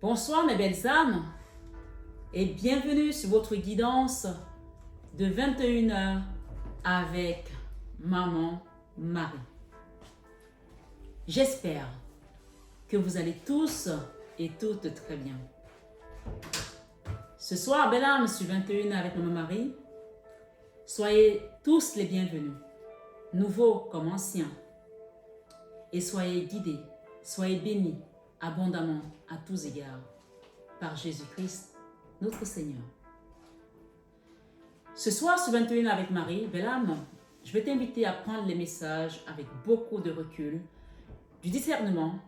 Bonsoir mes belles âmes et bienvenue sur votre guidance de 21h avec Maman Marie. J'espère que vous allez tous et toutes très bien. Ce soir, belles âmes, sur 21h avec Maman Marie, soyez tous les bienvenus, nouveaux comme anciens, et soyez guidés, soyez bénis abondamment à tous égards par Jésus-Christ, notre Seigneur. Ce soir, sur 21 avec Marie, belle âme, je vais t'inviter à prendre les messages avec beaucoup de recul, du discernement.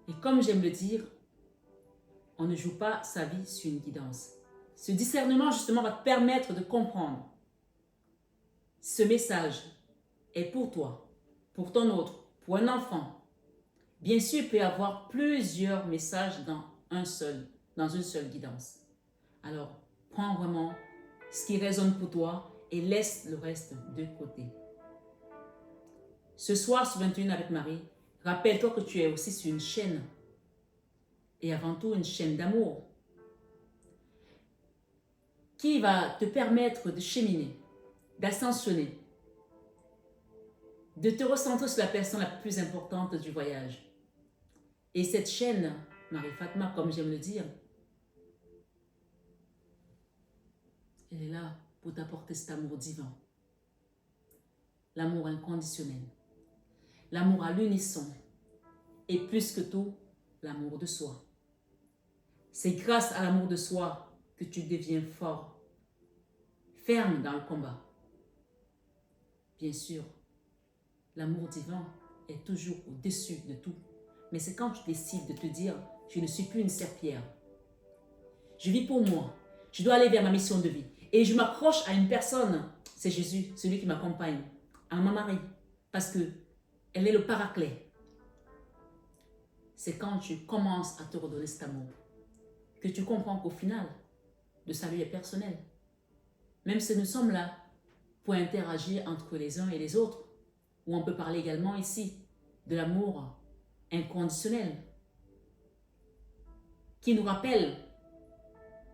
Et comme j'aime le dire, on ne joue pas sa vie sur une guidance. Ce discernement, justement, va te permettre de comprendre. Ce message est pour toi, pour ton autre, pour un enfant. Bien sûr, il peut y avoir plusieurs messages dans une seule guidance. Alors, prends vraiment ce qui résonne pour toi et laisse le reste de côté. Ce soir, sur 21 avec Marie, rappelle-toi que tu es aussi sur une chaîne. Et avant tout, une chaîne d'amour qui va te permettre de cheminer, d'ascensionner, de te recentrer sur la personne la plus importante du voyage. Et cette chaîne, Marie-Fatma, comme j'aime le dire, elle est là pour t'apporter cet amour divin. L'amour inconditionnel. L'amour à l'unisson. Et plus que tout, l'amour de soi. C'est grâce à l'amour de soi que tu deviens fort, ferme dans le combat. Bien sûr, l'amour divin est toujours au-dessus de tout. Mais c'est quand tu décides de te dire, je ne suis plus une serpillière. Je vis pour moi. Je dois aller vers ma mission de vie. Et je m'accroche à une personne, c'est Jésus, celui qui m'accompagne, à ma Marie, parce que elle est le paraclet. C'est quand tu commences à te redonner cet amour que tu comprends qu'au final, le salut est personnel. Même si nous sommes là pour interagir entre les uns et les autres, où on peut parler également ici de l'amour inconditionnel, qui nous rappelle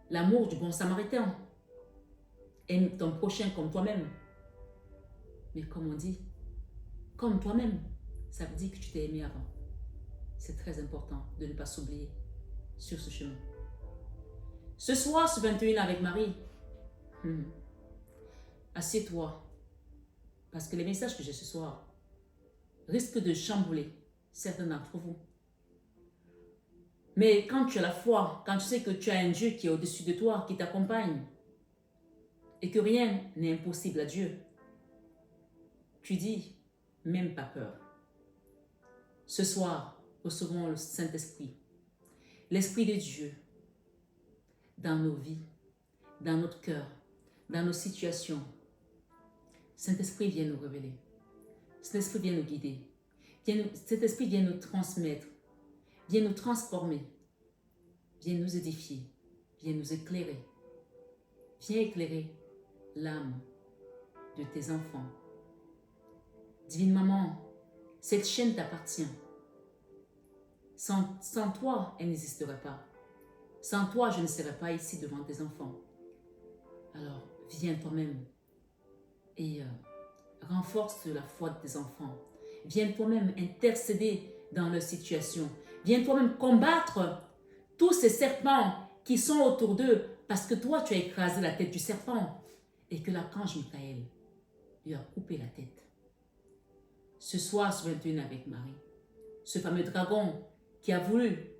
l'amour du bon samaritain. Aime ton prochain comme toi-même. Mais comme on dit, comme toi-même, ça veut dire que tu t'es aimé avant. C'est très important de ne pas s'oublier sur ce chemin. Ce soir, sur 21 avec Marie, assieds-toi, parce que les messages que j'ai ce soir risquent de chambouler certains d'entre vous. Mais quand tu as la foi, quand tu sais que tu as un Dieu qui est au-dessus de toi, qui t'accompagne, et que rien n'est impossible à Dieu, tu dis, même pas peur. Ce soir, recevons le Saint-Esprit, l'Esprit de Dieu, dans nos vies, dans notre cœur, dans nos situations. Saint-Esprit vient nous révéler. Saint-Esprit vient nous guider. Saint-Esprit vient nous transmettre. Viens nous transformer, viens nous édifier, viens nous éclairer. Viens éclairer l'âme de tes enfants. Divine Maman, cette chaîne t'appartient. Sans toi, elle n'existerait pas. Sans toi, je ne serais pas ici devant tes enfants. Alors, viens toi-même et renforce la foi de tes enfants. Viens toi-même intercéder dans leur situation. Viens toi-même combattre tous ces serpents qui sont autour d'eux parce que toi, tu as écrasé la tête du serpent et que l'archange Michael lui a coupé la tête. Ce soir, sur 21 avec Marie, ce fameux dragon qui a voulu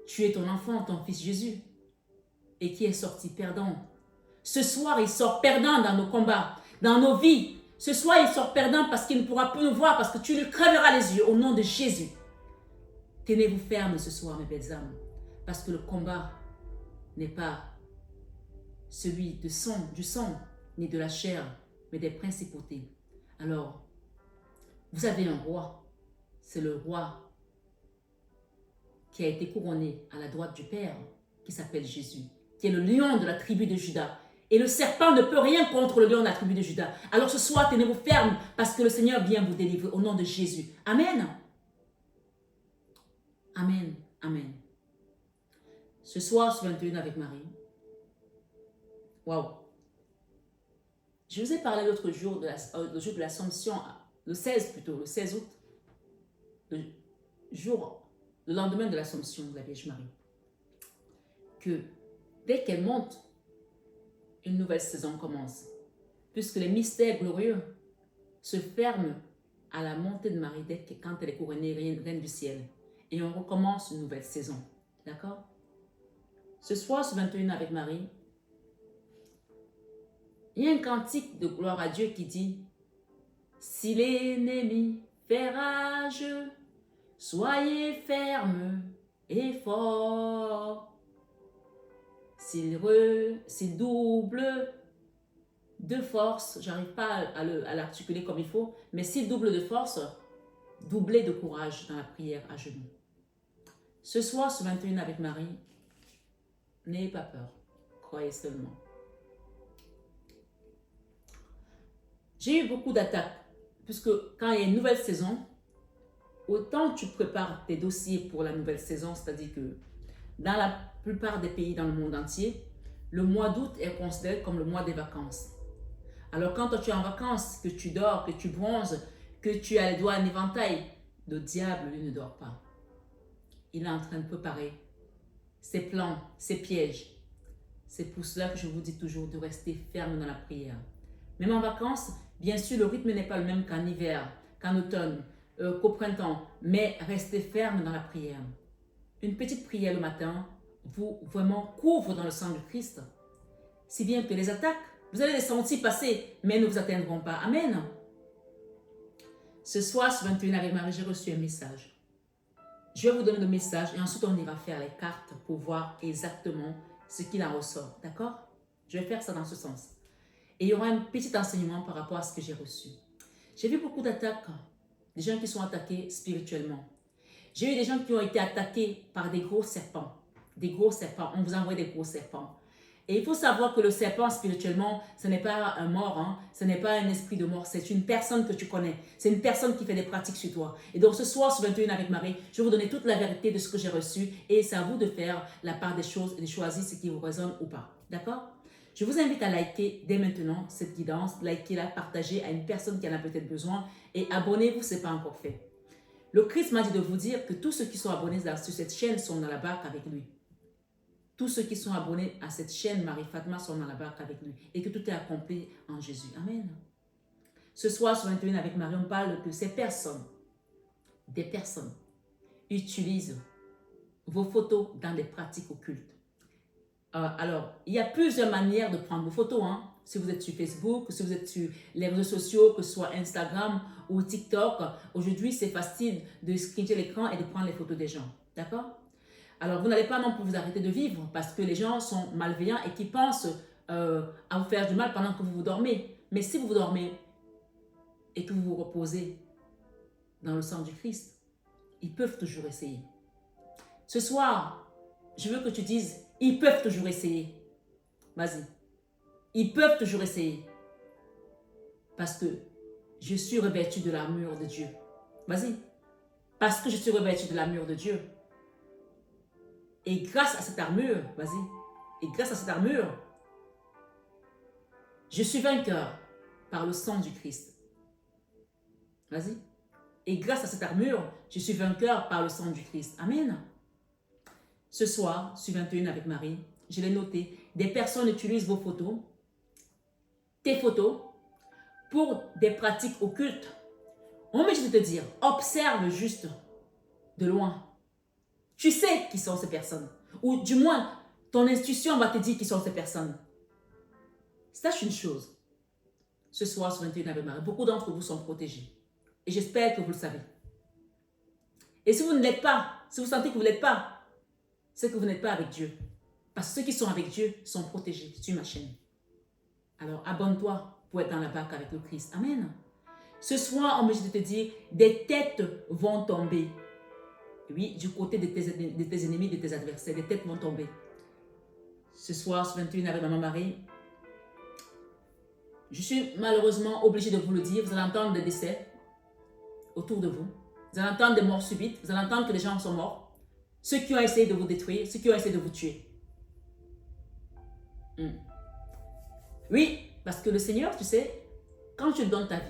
tuer ton enfant, ton fils Jésus, et qui est sorti perdant. Ce soir, il sort perdant dans nos combats, dans nos vies. Ce soir, il sort perdant parce qu'il ne pourra plus nous voir, parce que tu lui crèveras les yeux au nom de Jésus. Tenez-vous fermes ce soir, mes belles âmes, parce que le combat n'est pas celui du sang, ni de la chair, mais des principautés. Alors, vous avez un roi, c'est le roi qui a été couronné à la droite du Père, qui s'appelle Jésus, qui est le lion de la tribu de Juda. Et le serpent ne peut rien contre le lion de la tribu de Juda. Alors ce soir, tenez-vous fermes, parce que le Seigneur vient vous délivrer au nom de Jésus. Amen. Amen. Amen. Ce soir, sur 21 avec Marie. Waouh! Je vous ai parlé l'autre jour, le jour de l'Assomption, le 16 plutôt, le 16 août, le lendemain de l'Assomption de la Vierge Marie, que dès qu'elle monte, une nouvelle saison commence, puisque les mystères glorieux se ferment à la montée de Marie quand elle est couronnée reine du ciel, et on recommence une nouvelle saison, d'accord? Ce soir, ce 21 avec Marie, il y a un cantique de gloire à Dieu qui dit « Si l'ennemi fait rage, soyez fermes et forts. S'il double de force, j'arrive pas à l'articuler comme il faut, mais s'il double de force, doublez de courage dans la prière à genoux. » Ce soir, ce 21 avec Marie, n'ayez pas peur, croyez seulement. J'ai eu beaucoup d'attaques, puisque quand il y a une nouvelle saison, autant tu prépares tes dossiers pour la nouvelle saison, c'est-à-dire que dans la plupart des pays dans le monde entier, le mois d'août est considéré comme le mois des vacances. Alors quand toi tu es en vacances, que tu dors, que tu bronzes, que tu as les doigts en éventail, le diable, lui, ne dort pas. Il est en train de préparer ses plans, ses pièges. C'est pour cela que je vous dis toujours de rester ferme dans la prière. Même en vacances, bien sûr, le rythme n'est pas le même qu'en hiver, qu'en automne, qu'au printemps, mais restez ferme dans la prière. Une petite prière le matin vous vraiment couvre dans le sang du Christ, si bien que les attaques, vous allez les sentir passer, mais ne vous atteindront pas. Amen. Ce soir, ce 21 avec Marie, j'ai reçu un message. Je vais vous donner le message et ensuite on ira faire les cartes pour voir exactement ce qu'il en ressort. D'accord? Je vais faire ça dans ce sens. Et il y aura un petit enseignement par rapport à ce que j'ai reçu. J'ai vu beaucoup d'attaques, des gens qui sont attaqués spirituellement. J'ai eu des gens qui ont été attaqués par des gros serpents. Des gros serpents. On vous envoie des gros serpents. Et il faut savoir que le serpent, spirituellement, ce n'est pas un mort, hein? Ce n'est pas un esprit de mort, c'est une personne que tu connais. C'est une personne qui fait des pratiques sur toi. Et donc ce soir, sur 21 avec Marie, je vais vous donner toute la vérité de ce que j'ai reçu. Et c'est à vous de faire la part des choses et de choisir ce qui vous résonne ou pas. D'accord? Je vous invite à liker dès maintenant cette guidance, likez-la, partagez à une personne qui en a peut-être besoin et abonnez-vous si ce n'est pas encore fait. Le Christ m'a dit de vous dire que tous ceux qui sont abonnés sur cette chaîne sont dans la barque avec lui. Tous ceux qui sont abonnés à cette chaîne Marie-Fatma sont dans la barque avec lui et que tout est accompli en Jésus. Amen. Ce soir, sur 21 avec Marie, on parle que ces personnes, des personnes, utilisent vos photos dans des pratiques occultes. Alors, il y a plusieurs manières de prendre vos photos. Hein. Si vous êtes sur Facebook, si vous êtes sur les réseaux sociaux, que ce soit Instagram ou TikTok, aujourd'hui, c'est facile de screener l'écran et de prendre les photos des gens. D'accord? Alors, vous n'allez pas non plus vous arrêter de vivre parce que les gens sont malveillants et qui pensent à vous faire du mal pendant que vous dormez. Mais si vous dormez et que vous vous reposez dans le sang du Christ, ils peuvent toujours essayer. Ce soir, je veux que tu dises, ils peuvent toujours essayer. Vas-y. Ils peuvent toujours essayer. Parce que je suis revêtue de l'armure de Dieu. Vas-y. Parce que je suis revêtue de l'armure de Dieu. Et grâce à cette armure, vas-y, et grâce à cette armure, je suis vainqueur par le sang du Christ. Vas-y. Et grâce à cette armure, je suis vainqueur par le sang du Christ. Amen. Ce soir, sur 21 avec Marie, je l'ai noté, des personnes utilisent vos photos, tes photos, pour des pratiques occultes. On va juste te dire, observe juste de loin. Tu sais qui sont ces personnes. Ou du moins, ton institution va te dire qui sont ces personnes. Sache une chose. Ce soir, sur 21 avec Marie, beaucoup d'entre vous sont protégés. Et j'espère que vous le savez. Et si vous ne l'êtes pas, si vous sentez que vous ne l'êtes pas, c'est que vous n'êtes pas avec Dieu. Parce que ceux qui sont avec Dieu sont protégés sur ma chaîne. Alors, abonne-toi pour être dans la barque avec le Christ. Amen. Ce soir, on me dit de te dire, des têtes vont tomber. Oui, du côté de tes ennemis, de tes adversaires, des têtes vont tomber. Ce soir, ce 21 avec Maman Marie, je suis malheureusement obligée de vous le dire, vous allez entendre des décès autour de vous. Vous allez entendre des morts subites, vous allez entendre que les gens sont morts. ceux qui ont essayé de vous détruire, ceux qui ont essayé de vous tuer. Oui, parce que le Seigneur, tu sais, quand tu donnes ta vie,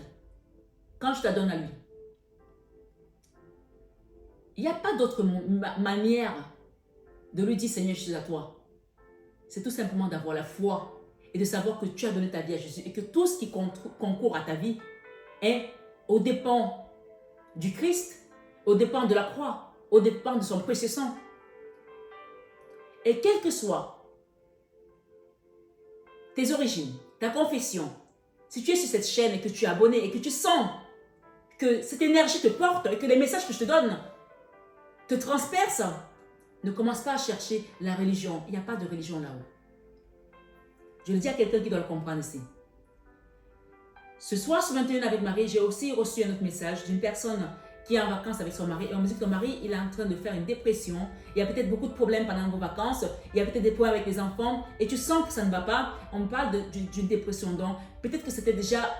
quand tu la donnes à lui, il n'y a pas d'autre manière de lui dire Seigneur, je suis à toi. C'est tout simplement d'avoir la foi et de savoir que tu as donné ta vie à Jésus et que tout ce qui concourt à ta vie est aux dépens du Christ, aux dépens de la croix, aux dépens de son précieux sang. Et quelles que soient tes origines, ta confession, si tu es sur cette chaîne et que tu es abonné et que tu sens que cette énergie te porte et que les messages que je te donne te transpercent, ne commence pas à chercher la religion. Il n'y a pas de religion là-haut. Je le dis à quelqu'un qui doit le comprendre ici. Ce soir, sur 21 avec Marie, j'ai aussi reçu un autre message d'une personne qui est en vacances avec son mari. Et on me dit que ton mari, il est en train de faire une dépression. Il y a peut-être beaucoup de problèmes pendant vos vacances. Il y a peut-être des problèmes avec les enfants. Et tu sens que ça ne va pas. On me parle d'une dépression. Donc, peut-être que c'était déjà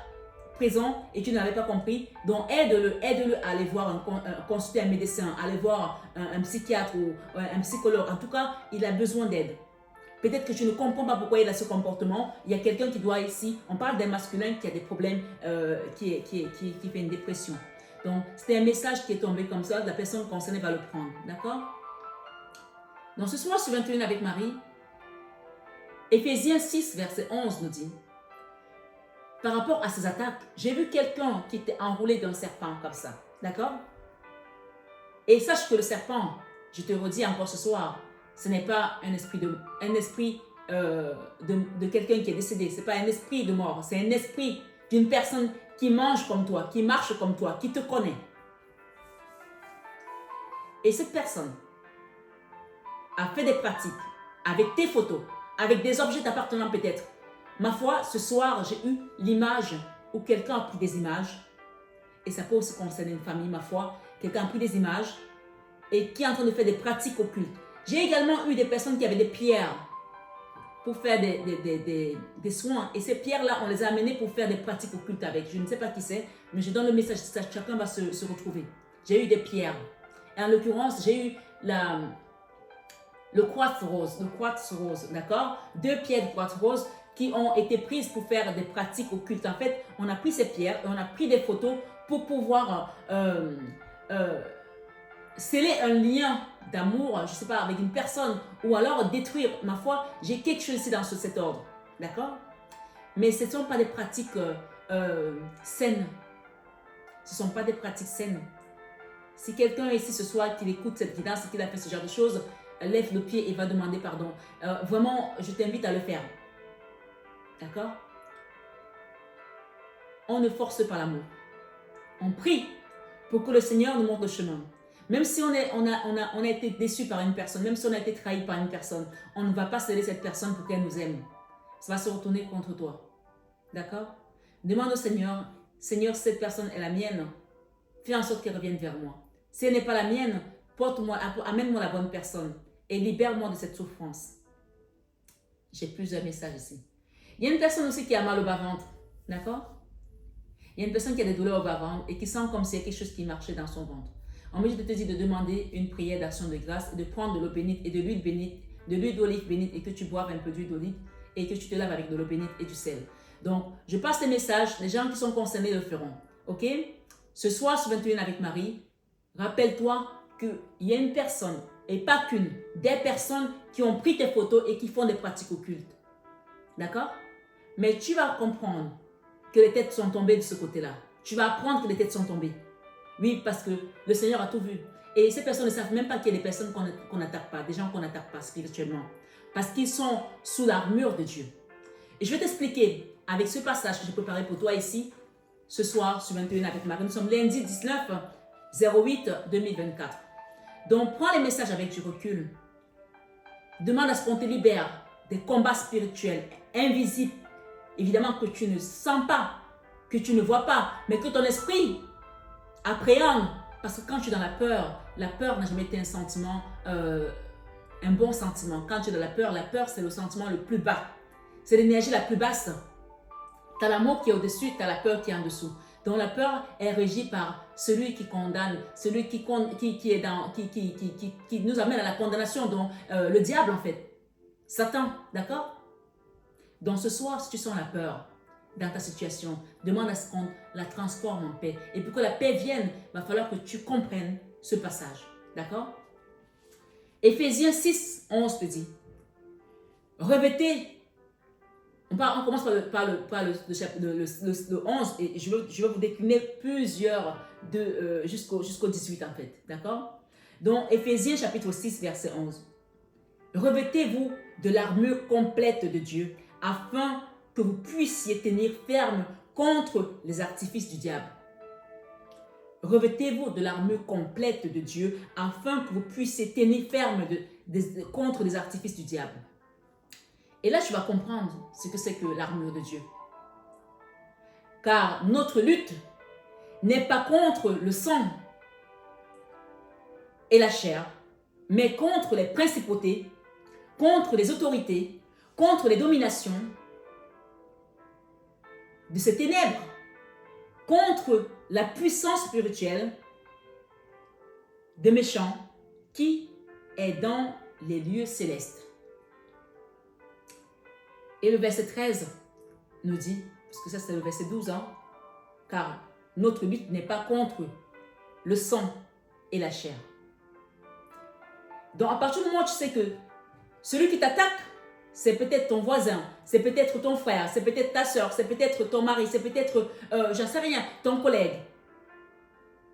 présent et tu n'avais pas compris. Donc, aide-le à aller voir, consulter un médecin, aller voir un psychiatre ou un psychologue. En tout cas, il a besoin d'aide. Peut-être que tu ne comprends pas pourquoi il a ce comportement. Il y a quelqu'un qui doit ici, on parle d'un masculin qui a des problèmes, qui fait une dépression. Donc, c'était un message qui est tombé comme ça, la personne concernée va le prendre. D'accord? Donc, ce soir, sur 21 avec Marie, Éphésiens 6, verset 11 nous dit, par rapport à ces attaques, j'ai vu quelqu'un qui était enroulé d'un serpent comme ça. D'accord? Et sache que le serpent, je te redis encore ce soir, ce n'est pas un esprit de quelqu'un qui est décédé. Ce n'est pas un esprit de mort. C'est un esprit d'une personne qui mange comme toi, qui marche comme toi, qui te connaît. Et cette personne a fait des pratiques avec tes photos, avec des objets t'appartenant peut-être. Ma foi, ce soir, j'ai eu l'image où quelqu'un a pris des images. Et ça peut aussi concerner une famille, ma foi. Quelqu'un a pris des images et qui est en train de faire des pratiques occultes. J'ai également eu des personnes qui avaient des pierres pour faire des soins. Et ces pierres-là, on les a amenées pour faire des pratiques occultes avec. Je ne sais pas qui c'est, mais je donne le message, chacun va se retrouver. J'ai eu des pierres. Et en l'occurrence, j'ai eu le quartz rose, d'accord? 2 pierres de quartz rose qui ont été prises pour faire des pratiques occultes. En fait, on a pris ces pierres et on a pris des photos pour pouvoir sceller un lien d'amour, je ne sais pas, avec une personne, ou alors détruire, ma foi, j'ai quelque chose ici dans cet ordre, d'accord? Mais ce ne sont pas des pratiques saines. Ce ne sont pas des pratiques saines. Si quelqu'un ici ce soir, qui écoute cette guidance et qu'il a fait ce genre de choses, lève le pied et va demander pardon. Vraiment, je t'invite à le faire. D'accord? On ne force pas l'amour. On prie pour que le Seigneur nous montre le chemin. Même si on a été déçu par une personne, même si on a été trahi par une personne, on ne va pas céder cette personne pour qu'elle nous aime. Ça va se retourner contre toi. D'accord? Demande au Seigneur, Seigneur, cette personne est la mienne. Fais en sorte qu'elle revienne vers moi. Si elle n'est pas la mienne, amène-moi la bonne personne et libère-moi de cette souffrance. J'ai plusieurs messages ici. Il y a une personne aussi qui a mal au bas-ventre. D'accord? Il y a une personne qui a des douleurs au bas-ventre et qui sent comme s'il y a quelque chose qui marchait dans son ventre. En plus, je te dis de demander une prière d'action de grâce, de prendre de l'eau bénite et de l'huile bénite, de l'huile d'olive bénite et que tu boives un peu d'huile d'olive et que tu te laves avec de l'eau bénite et du sel. Donc, je passe les messages, les gens qui sont concernés le feront. Ok? Ce soir, sur 21 avec Marie, rappelle-toi qu'il y a une personne, et pas qu'une, des personnes qui ont pris tes photos et qui font des pratiques occultes. D'accord? Mais tu vas comprendre que les têtes sont tombées de ce côté-là. Tu vas apprendre que les têtes sont tombées. Oui, parce que le Seigneur a tout vu. Et ces personnes ne savent même pas qu'il y a des personnes qu'on n'attaque pas, des gens qu'on n'attaque pas spirituellement. Parce qu'ils sont sous l'armure de Dieu. Et je vais t'expliquer avec ce passage que j'ai préparé pour toi ici, ce soir, sur 21 avec Marie. Nous sommes lundi 19/08/2024. Donc, prends les messages avec du recul. Demande à ce qu'on te libère des combats spirituels invisibles. Évidemment que tu ne sens pas, que tu ne vois pas, mais que ton esprit appréhende. Parce que quand tu es dans la peur n'a jamais été un sentiment, un bon sentiment. Quand tu es dans la peur c'est le sentiment le plus bas. C'est l'énergie la plus basse. Tu as l'amour qui est au-dessus, tu as la peur qui est en dessous. Donc la peur est régie par celui qui condamne, celui qui nous amène à la condamnation, donc le diable en fait. Satan, d'accord? Donc ce soir, si tu sens la peur dans ta situation, demande à ce qu'on la transforme en paix. Et pour que la paix vienne, il va falloir que tu comprennes ce passage. D'accord? Éphésiens 6, 11 te dit, revêtez, on commence par le 11, et je veux vous décliner plusieurs jusqu'au 18 en fait. D'accord? Donc Éphésiens chapitre 6, verset 11. Revêtez-vous de l'armure complète de Dieu, afin que vous puissiez tenir ferme contre les artifices du diable. Revêtez-vous de l'armure complète de Dieu, afin que vous puissiez tenir ferme contre les artifices du diable. Et là, tu vas comprendre ce que c'est que l'armure de Dieu. Car notre lutte n'est pas contre le sang et la chair, mais contre les principautés, contre les autorités, contre les dominations de ces ténèbres, contre la puissance spirituelle des méchants qui est dans les lieux célestes. Et le verset 13 nous dit, parce que ça c'est le verset 12, car notre lutte n'est pas contre le sang et la chair. Donc à partir du moment où tu sais que celui qui t'attaque, c'est peut-être ton voisin, c'est peut-être ton frère, c'est peut-être ta soeur, c'est peut-être ton mari, c'est peut-être, j'en sais rien, ton collègue.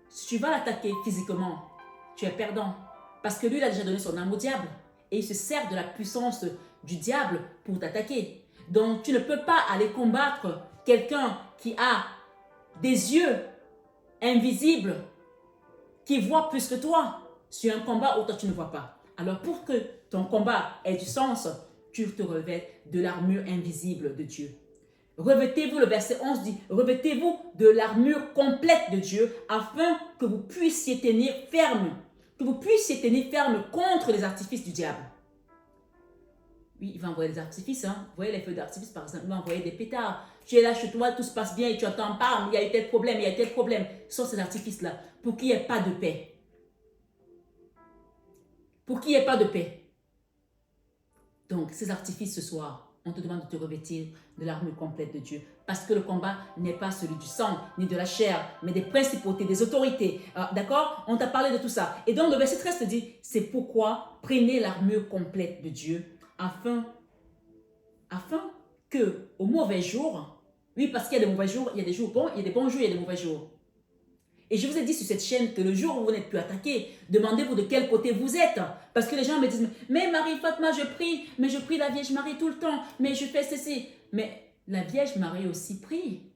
Si tu vas l'attaquer physiquement, tu es perdant. Parce que lui, il a déjà donné son âme au diable. Et il se sert de la puissance du diable pour t'attaquer. Donc, tu ne peux pas aller combattre quelqu'un qui a des yeux invisibles, qui voit plus que toi, sur un combat où toi tu ne vois pas. Alors, pour que ton combat ait du sens, tu te revêts de l'armure invisible de Dieu. Revêtez-vous, le verset 11 dit, revêtez-vous de l'armure complète de Dieu afin que vous puissiez tenir ferme, contre les artifices du diable. Oui, il va envoyer des artifices, Vous voyez les feux d'artifice par exemple, il va envoyer des pétards. Tu es là chez toi, tout se passe bien et tu entends, bam, il y a eu tel problème, il y a eu tel problème. Ce sont ces artifices-là pour qu'il n'y ait pas de paix. Pour qu'il n'y ait pas de paix. Donc, ces artifices ce soir, on te demande de te revêtir de l'armure complète de Dieu. Parce que le combat n'est pas celui du sang, ni de la chair, mais des principautés, des autorités. D'accord? On t'a parlé de tout ça. Et donc, le verset 13 te dit, c'est pourquoi prenez l'armure complète de Dieu, afin que au mauvais jour, oui, parce qu'il y a des mauvais jours, il y a des jours bons, il y a des bons jours, il y a des mauvais jours. Et je vous ai dit sur cette chaîne que le jour où vous n'êtes plus attaqué, demandez-vous de quel côté vous êtes. Parce que les gens me disent, mais Marie-Fatma, je prie la Vierge Marie tout le temps, mais je fais ceci. Mais la Vierge Marie aussi prie.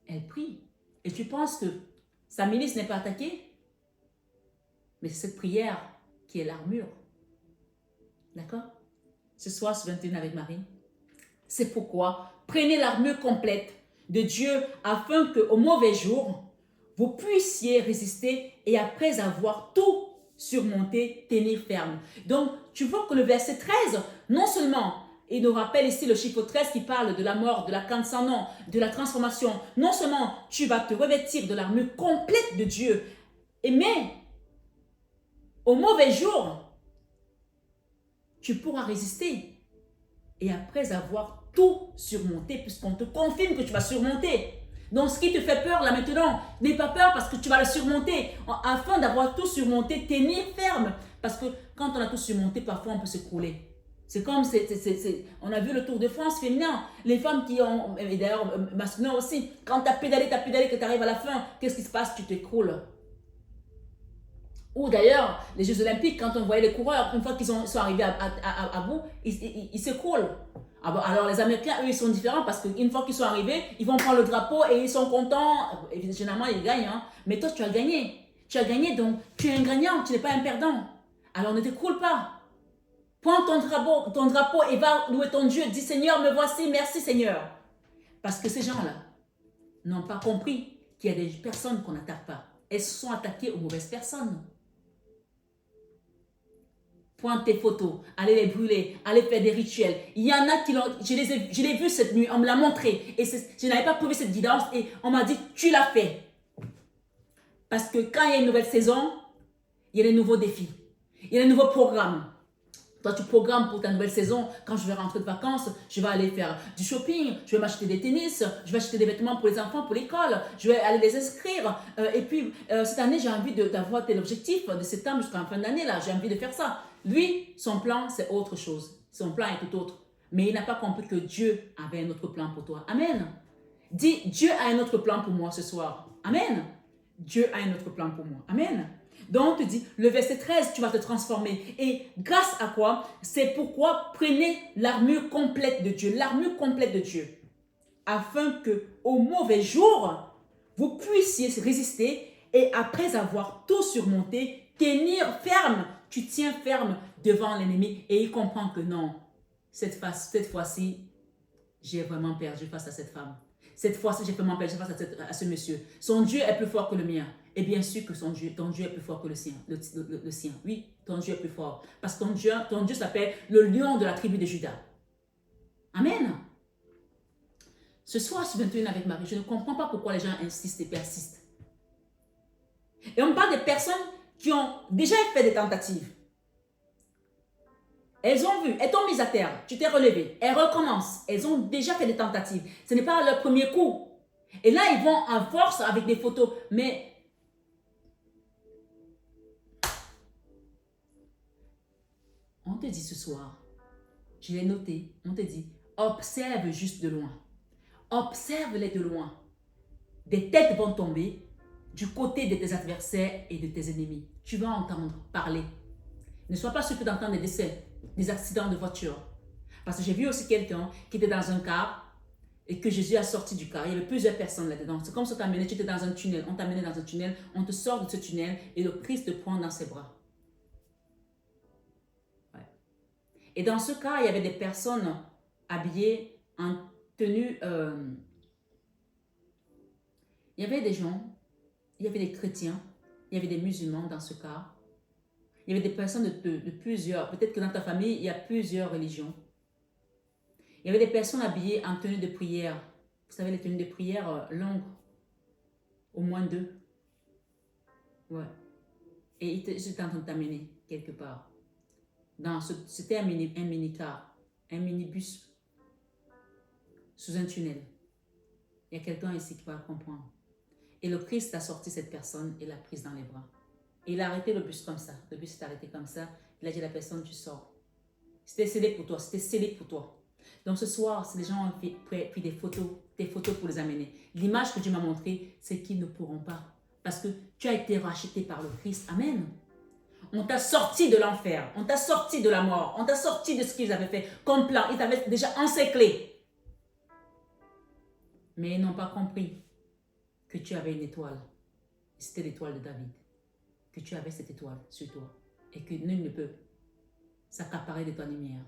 Elle prie. Et tu penses que sa milice n'est pas attaquée? Mais c'est cette prière qui est l'armure. D'accord? Ce soir, ce 21 avec Marie. C'est pourquoi prenez l'armure complète de Dieu afin qu'au mauvais jour, vous puissiez résister et après avoir tout surmonté, tenir ferme. Donc, tu vois que le verset 13, non seulement, il nous rappelle ici le chiffre 13 qui parle de la mort, de la canne sans nom, de la transformation. Non seulement tu vas te revêtir de l'armure complète de Dieu, mais au mauvais jour, tu pourras résister. Et après avoir tout surmonté, puisqu'on te confirme que tu vas surmonter. Donc, ce qui te fait peur là maintenant, n'aie pas peur parce que tu vas le surmonter. Afin d'avoir tout surmonté, tenir ferme. Parce que quand on a tout surmonté, parfois on peut s'écrouler. C'est comme, on a vu le Tour de France féminin. Les femmes qui ont, et d'ailleurs masculin aussi, quand tu as pédalé, que tu arrives à la fin, qu'est-ce qui se passe? Tu t'écroules. Ou d'ailleurs, les Jeux Olympiques, quand on voyait les coureurs, une fois qu'ils sont arrivés à bout, ils s'écroulent. Alors les Américains, eux, ils sont différents parce qu'une fois qu'ils sont arrivés, ils vont prendre le drapeau et ils sont contents. Et généralement, ils gagnent. Mais toi, tu as gagné. Tu as gagné, donc tu es un gagnant, tu n'es pas un perdant. Alors ne t'écroule pas. Prends ton drapeau et va louer ton Dieu. Dis, Seigneur, me voici, merci Seigneur. Parce que ces gens-là n'ont pas compris qu'il y a des personnes qu'on n'attaque pas. Elles se sont attaquées aux mauvaises personnes. prendre tes photos, aller les brûler, aller faire des rituels. Il y en a qui l'ont, je l'ai vu cette nuit, on me l'a montré. Et je n'avais pas prouvé cette guidance et on m'a dit, tu l'as fait. Parce que quand il y a une nouvelle saison, il y a des nouveaux défis. Il y a des nouveaux programmes. Toi, tu programmes pour ta nouvelle saison. Quand je vais rentrer de vacances, je vais aller faire du shopping, je vais m'acheter des tennis, je vais acheter des vêtements pour les enfants, pour l'école, je vais aller les inscrire. Et puis, cette année, j'ai envie d'avoir tel objectif de septembre jusqu'à la fin de l'année. J'ai envie de faire ça. Lui, son plan, c'est autre chose. Son plan est tout autre. Mais il n'a pas compris que Dieu avait un autre plan pour toi. Amen. Dis, Dieu a un autre plan pour moi ce soir. Amen. Dieu a un autre plan pour moi. Amen. Donc, on te dit, le verset 13, tu vas te transformer. Et grâce à quoi? C'est pourquoi prenez l'armure complète de Dieu. L'armure complète de Dieu. Afin que, au mauvais jour, vous puissiez résister et après avoir tout surmonté, tenir ferme. Tu tiens ferme devant l'ennemi et il comprend que non, cette fois-ci, j'ai vraiment perdu face à cette femme. Cette fois-ci, j'ai vraiment perdu face à ce monsieur. Son Dieu est plus fort que le mien. Et bien sûr que ton Dieu est plus fort que le sien. Le sien. Oui, ton Dieu est plus fort. Parce que ton Dieu s'appelle le lion de la tribu de Juda. Amen. Ce soir, je suis 21 avec Marie. Je ne comprends pas pourquoi les gens insistent et persistent. Et on parle des personnes qui ont déjà fait des tentatives. Elles ont vu, elles t'ont mise à terre, tu t'es relevé, elles recommencent, elles ont déjà fait des tentatives. Ce n'est pas leur premier coup. Et là, ils vont en force avec des photos. Mais on te dit ce soir, je l'ai noté, on te dit, observe juste de loin. Observe-les de loin. Des têtes vont tomber du côté de tes adversaires et de tes ennemis. Tu vas entendre parler. Ne sois pas surpris d'entendre des décès, des accidents de voiture. Parce que j'ai vu aussi quelqu'un qui était dans un car et que Jésus a sorti du car. Il y avait plusieurs personnes là-dedans. C'est comme si tu étais dans un tunnel. On t'a amené dans un tunnel, on te sort de ce tunnel et le Christ te prend dans ses bras. Ouais. Et dans ce cas, il y avait des personnes habillées en tenue. Il y avait des gens, il y avait des chrétiens, il y avait des musulmans dans ce cas. Il y avait des personnes de plusieurs, peut-être que dans ta famille, il y a plusieurs religions. Il y avait des personnes habillées en tenue de prière. Vous savez, les tenues de prière longues, au moins 2. Ouais. Et ils étaient en train de t'amener quelque part. C'était un mini-car, un minibus, sous un tunnel. Il y a quelqu'un ici qui va comprendre. Et le Christ a sorti cette personne et l'a prise dans les bras. Et il a arrêté le bus comme ça. Le bus s'est arrêté comme ça. Il a dit à la personne, tu sors. C'était scellé pour toi. C'était scellé pour toi. Donc ce soir, si les gens ont pris des photos pour les amener, l'image que Dieu m'a montrée, c'est qu'ils ne pourront pas. Parce que tu as été racheté par le Christ. Amen. On t'a sorti de l'enfer. On t'a sorti de la mort. On t'a sorti de ce qu'ils avaient fait comme plan. Ils t'avaient déjà encerclé. Mais ils n'ont pas compris que tu avais une étoile. C'était l'étoile de David. Que tu avais cette étoile sur toi et que nul ne peut s'accaparer de ta lumière.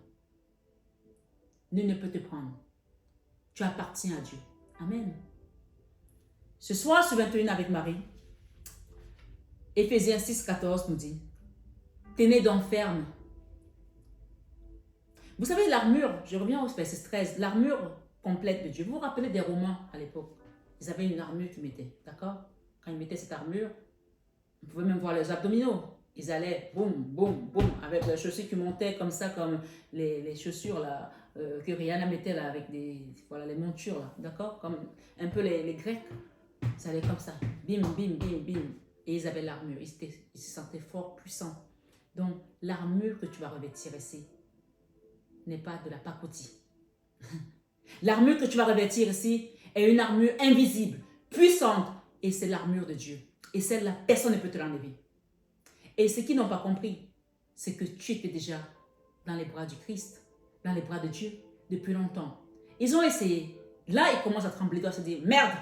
Nul ne peut te prendre. Tu appartiens à Dieu. Amen. Ce soir, sur 21 avec Marie, Éphésiens 6,14 nous dit, tenez donc ferme. Vous savez, l'armure, je reviens au verset 13, l'armure complète de Dieu. Vous vous rappelez des Romains à l'époque? Ils avaient une armure qu'ils mettaient, d'accord? Quand ils mettaient cette armure, vous pouvez même voir les abdominaux. Ils allaient boum, boum, boum, avec les chaussures qui montaient comme ça, comme les chaussures là, que Rihanna mettait là, avec voilà, les montures là, d'accord? Comme un peu les Grecs. Ça allait comme ça, bim, bim, bim, bim. Et ils avaient l'armure, ils se sentaient forts, puissants. Donc, l'armure que tu vas revêtir ici n'est pas de la pacotille. L'armure que tu vas revêtir ici est une armure invisible, puissante, et c'est l'armure de Dieu. Et celle-là, personne ne peut te l'enlever. Et ce qu'ils n'ont pas compris, c'est que tu étais déjà dans les bras du Christ, dans les bras de Dieu, depuis longtemps. Ils ont essayé. Là, ils commencent à trembler, ils doivent se dire, merde,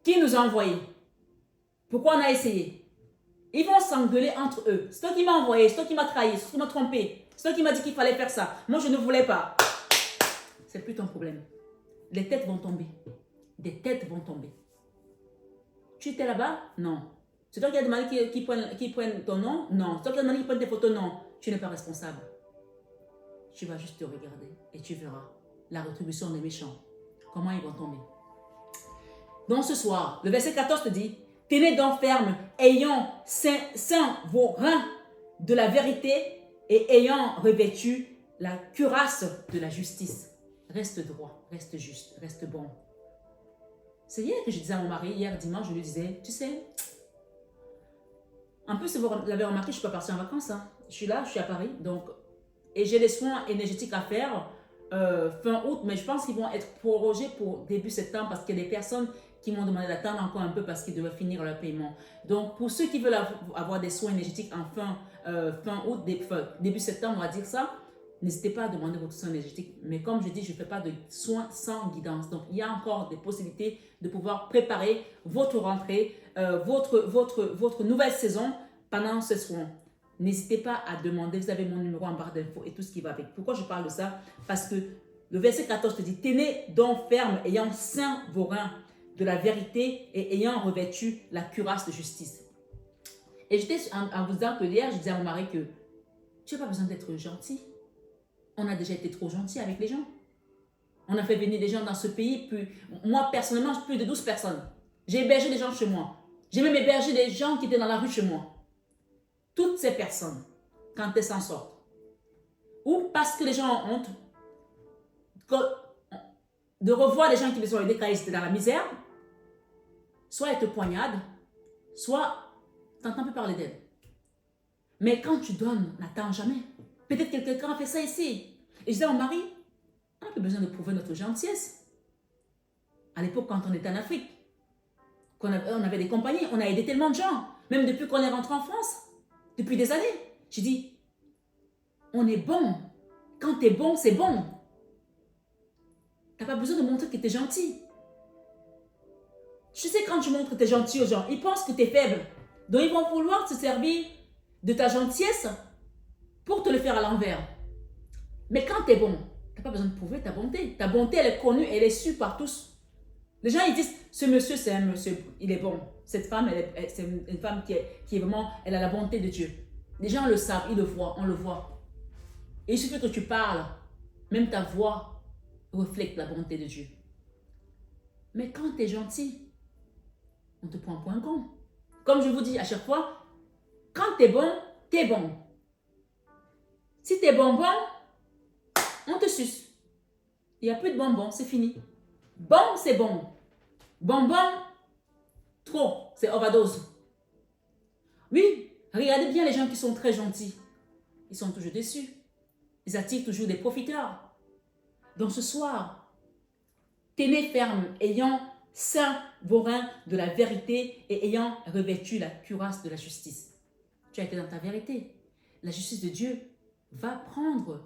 qui nous a envoyés? Pourquoi on a essayé? Ils vont s'engueuler entre eux. C'est toi qui m'as envoyé, c'est toi qui m'as trahi, c'est toi qui m'as trompé, c'est toi qui m'as dit qu'il fallait faire ça. Moi, je ne voulais pas. C'est plus ton problème. Les têtes vont tomber. Des têtes vont tomber. Tu étais là-bas? Non. C'est toi qui as demandé qu'ils prennent ton nom? Non. C'est toi qui as demandé qu'ils prennent tes photos? Non. tu n'es pas responsable. Tu vas juste te regarder et tu verras la rétribution des méchants. Comment ils vont tomber. Donc ce soir, le verset 14 te dit, tenez donc ferme, ayant saint vos reins de la vérité et ayant revêtu la cuirasse de la justice. Reste droit, reste juste, reste bon. C'est hier que je disais à mon mari, hier dimanche, je lui disais, tu sais, en plus, vous l'avez remarqué, je ne suis pas partie en vacances. Hein. Je suis là, je suis à Paris, donc, et j'ai des soins énergétiques à faire fin août, mais je pense qu'ils vont être prorogés pour début septembre parce qu'il y a des personnes qui m'ont demandé d'attendre encore un peu parce qu'ils devaient finir leur paiement. Donc, pour ceux qui veulent avoir des soins énergétiques en fin août, début septembre, on va dire ça, n'hésitez pas à demander votre soin énergétique. Mais comme je dis, je ne fais pas de soins sans guidance. Donc, il y a encore des possibilités de pouvoir préparer votre rentrée, votre nouvelle saison pendant ce soin. N'hésitez pas à demander. Vous avez mon numéro en barre d'infos et tout ce qui va avec. Pourquoi je parle de ça? Parce que le verset 14 te dit, tenez donc ferme, ayant saint vos reins de la vérité et ayant revêtu la cuirasse de justice. Et j'étais en vous disant que hier, je disais à mon mari que tu n'as pas besoin d'être gentil. On a déjà été trop gentil avec les gens. On a fait venir des gens dans ce pays. Moi, personnellement, plus de 12 personnes. J'ai hébergé des gens chez moi. J'ai même hébergé des gens qui étaient dans la rue chez moi. Toutes ces personnes, quand elles s'en sortent, ou parce que les gens ont honte de revoir les gens qui les ont aidés quand ils étaient dans la misère, soit elles te poignardent, soit tu n'entends plus parler d'elles. Mais quand tu donnes, n'attends jamais. Peut-être que quelqu'un a fait ça ici. Et je disais à mon mari, on n'a plus besoin de prouver notre gentillesse. À l'époque, quand on était en Afrique, on avait des compagnies, on a aidé tellement de gens. Même depuis qu'on est rentré en France, depuis des années. J'ai dit, on est bon. Quand tu es bon, c'est bon. Tu n'as pas besoin de montrer que tu es gentil. Tu sais, quand tu montres que tu es gentil aux gens, ils pensent que tu es faible. Donc, ils vont vouloir se servir de ta gentillesse pour te le faire à l'envers. Mais quand tu es bon, tu n'as pas besoin de prouver ta bonté. Ta bonté, elle est connue, elle est sue par tous. Les gens, ils disent, ce monsieur, c'est un monsieur, il est bon. Cette femme, c'est une femme qui est vraiment, elle a la bonté de Dieu. Les gens le savent, ils le voient, on le voit. Et il suffit que tu parles, même ta voix reflète la bonté de Dieu. Mais quand tu es gentil, on te prend pour un con. Comme je vous dis à chaque fois, quand tu es bon, tu es bon. Si tu es bonbon, on te suce. Il n'y a plus de bonbons, c'est fini. Bon, c'est bon. Bonbon, trop, c'est overdose. Oui, regardez bien les gens qui sont très gentils. Ils sont toujours déçus. Ils attirent toujours des profiteurs. Donc ce soir, tenez ferme, ayant saint vos reins de la vérité et ayant revêtu la cuirasse de la justice. Tu as été dans ta vérité. La justice de Dieu va prendre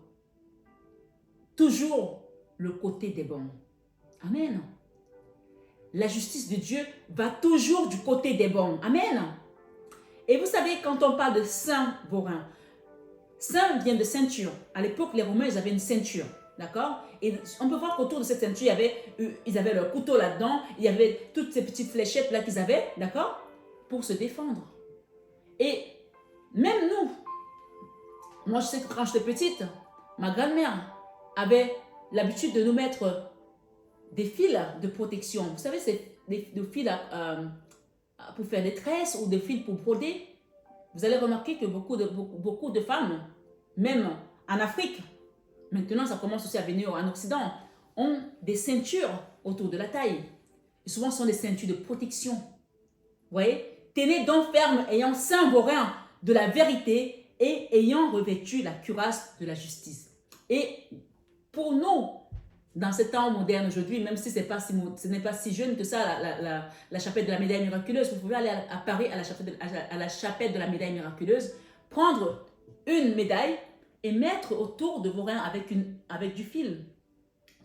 toujours le côté des bons. Amen. La justice de Dieu va toujours du côté des bons. Amen. Et vous savez, quand on parle de saint vos reins, saint vient de ceinture. À l'époque, les Romains, ils avaient une ceinture. D'accord? Et on peut voir qu'autour de cette ceinture, ils avaient leur couteau là-dedans. Il y avait toutes ces petites fléchettes là qu'ils avaient. D'accord? Pour se défendre. Et même nous, moi je sais que quand j'étais petite, ma grand-mère avait l'habitude de nous mettre des fils de protection. Vous savez, c'est des fils pour faire des tresses ou des fils pour broder. Vous allez remarquer que beaucoup de femmes, même en Afrique, maintenant ça commence aussi à venir en Occident, ont des ceintures autour de la taille. Et souvent, ce sont des ceintures de protection. Vous voyez? Tenez donc ferme, ayant saint vos reins de la vérité et ayant revêtu la cuirasse de la justice. Et pour nous, dans ce temps moderne aujourd'hui, même si ce n'est pas si jeune que ça, la chapelle de la médaille miraculeuse, vous pouvez aller à Paris à la chapelle de la médaille miraculeuse, prendre une médaille et mettre autour de vos reins avec du fil,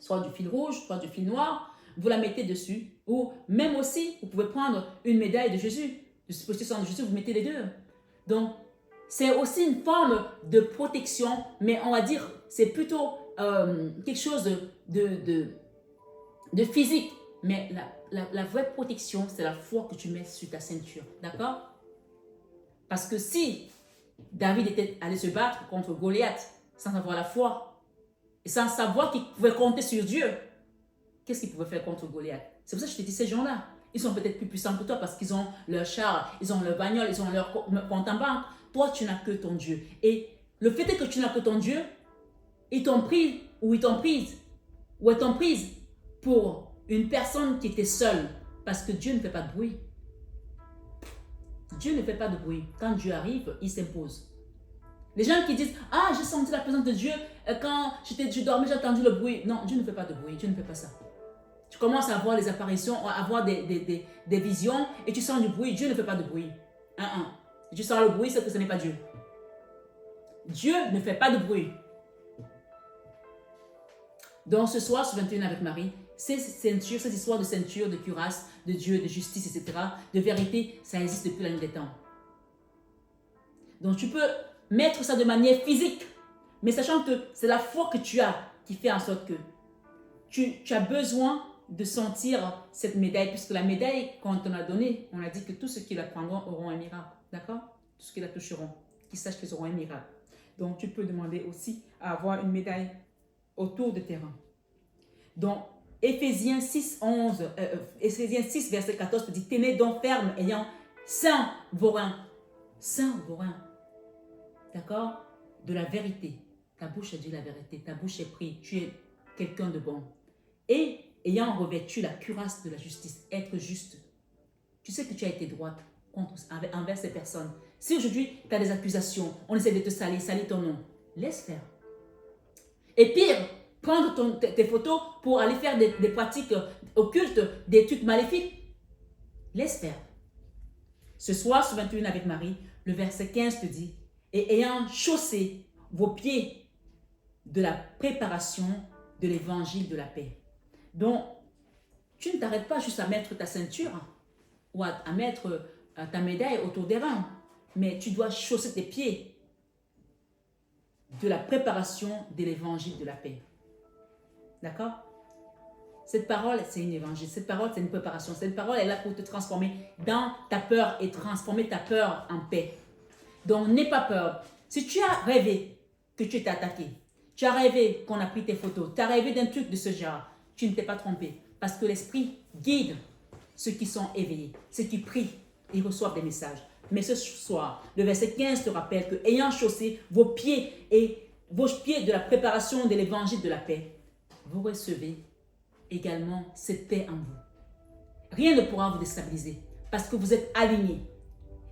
soit du fil rouge, soit du fil noir, vous la mettez dessus. Ou même aussi, vous pouvez prendre une médaille de Jésus, du sang de Jésus, vous mettez les deux. Donc, c'est aussi une forme de protection, mais on va dire, c'est plutôt quelque chose de physique. Mais la vraie protection, c'est la foi que tu mets sur ta ceinture. D'accord? Parce que si David était allé se battre contre Goliath sans avoir la foi et sans savoir qu'il pouvait compter sur Dieu. Qu'est-ce qu'il pouvait faire contre Goliath? C'est pour ça que je te dis, ces gens-là, ils sont peut-être plus puissants que toi parce qu'ils ont leur char, ils ont leur bagnole, ils ont leur compte en banque. Toi, tu n'as que ton Dieu. Et le fait est que tu n'as que ton Dieu, ils t'ont pris ou ils t'ont prise ou elles t'ont prise pour une personne qui était seule parce que Dieu ne fait pas de bruit. Dieu ne fait pas de bruit. Quand Dieu arrive, il s'impose. Les gens qui disent « Ah, j'ai senti la présence de Dieu quand je dormais, j'ai entendu le bruit. » Non, Dieu ne fait pas de bruit. Dieu ne fait pas ça. Tu commences à voir les apparitions, à voir des visions et tu sens du bruit. Dieu ne fait pas de bruit. Si tu sens le bruit, c'est que ce n'est pas Dieu. Dieu ne fait pas de bruit. Donc ce soir, sur 21 avec Marie, ces ceintures, ces histoires de ceinture, de cuirasse, de Dieu, de justice, etc., de vérité, ça existe depuis la nuit des temps. Donc tu peux mettre ça de manière physique, mais sachant que c'est la foi que tu as qui fait en sorte que tu as besoin de sentir cette médaille, puisque la médaille, quand on a donné, on a dit que tous ceux qui la prendront auront un miracle, d'accord? Tous ceux qui la toucheront, qui sachent qu'ils auront un miracle. Donc tu peux demander aussi à avoir une médaille autour de tes reins. Donc, Éphésiens 6, verset 14 dit « Tenez donc ferme, ayant saint vos reins. » Saint vos reins. D'accord? De la vérité. Ta bouche a dit la vérité. Ta bouche est prise. Tu es quelqu'un de bon. Et ayant revêtu la cuirasse de la justice, être juste. Tu sais que tu as été droite envers ces personnes. Si aujourd'hui, tu as des accusations, on essaie de te salir ton nom, laisse faire. Et pire, prendre tes photos pour aller faire des pratiques occultes, des trucs maléfiques, laisse faire. Ce soir, sur 21 avec Marie, le verset 15 te dit « Et ayant chaussé vos pieds de la préparation de l'évangile de la paix. » Donc, tu ne t'arrêtes pas juste à mettre ta ceinture ou à mettre ta médaille autour des reins, mais tu dois chausser tes pieds de la préparation de l'évangile de la paix. D'accord? Cette parole, c'est une évangile. Cette parole, c'est une préparation. Cette parole est là pour te transformer dans ta peur et transformer ta peur en paix. Donc, n'aie pas peur. Si tu as rêvé que tu étais attaqué, tu as rêvé qu'on a pris tes photos, tu as rêvé d'un truc de ce genre, tu ne t'es pas trompé. Parce que l'Esprit guide ceux qui sont éveillés, ceux qui prient, ils reçoivent des messages. Mais ce soir, le verset 15 te rappelle que, ayant chaussé vos pieds de la préparation de l'évangile de la paix, vous recevez également cette paix en vous. Rien ne pourra vous déstabiliser parce que vous êtes alignés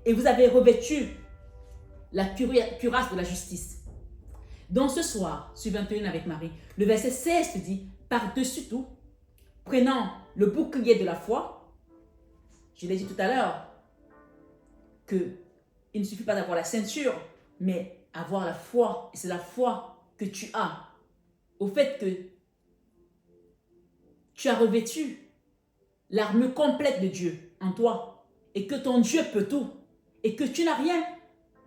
et vous avez revêtu la cuirasse de la justice. Donc ce soir, sur 21 avec Marie, le verset 16 te dit, par-dessus tout, prenant le bouclier de la foi, je l'ai dit tout à l'heure, qu'il ne suffit pas d'avoir la ceinture, mais avoir la foi. Et c'est la foi que tu as au fait que tu as revêtu l'armure complète de Dieu en toi et que ton Dieu peut tout et que tu n'as rien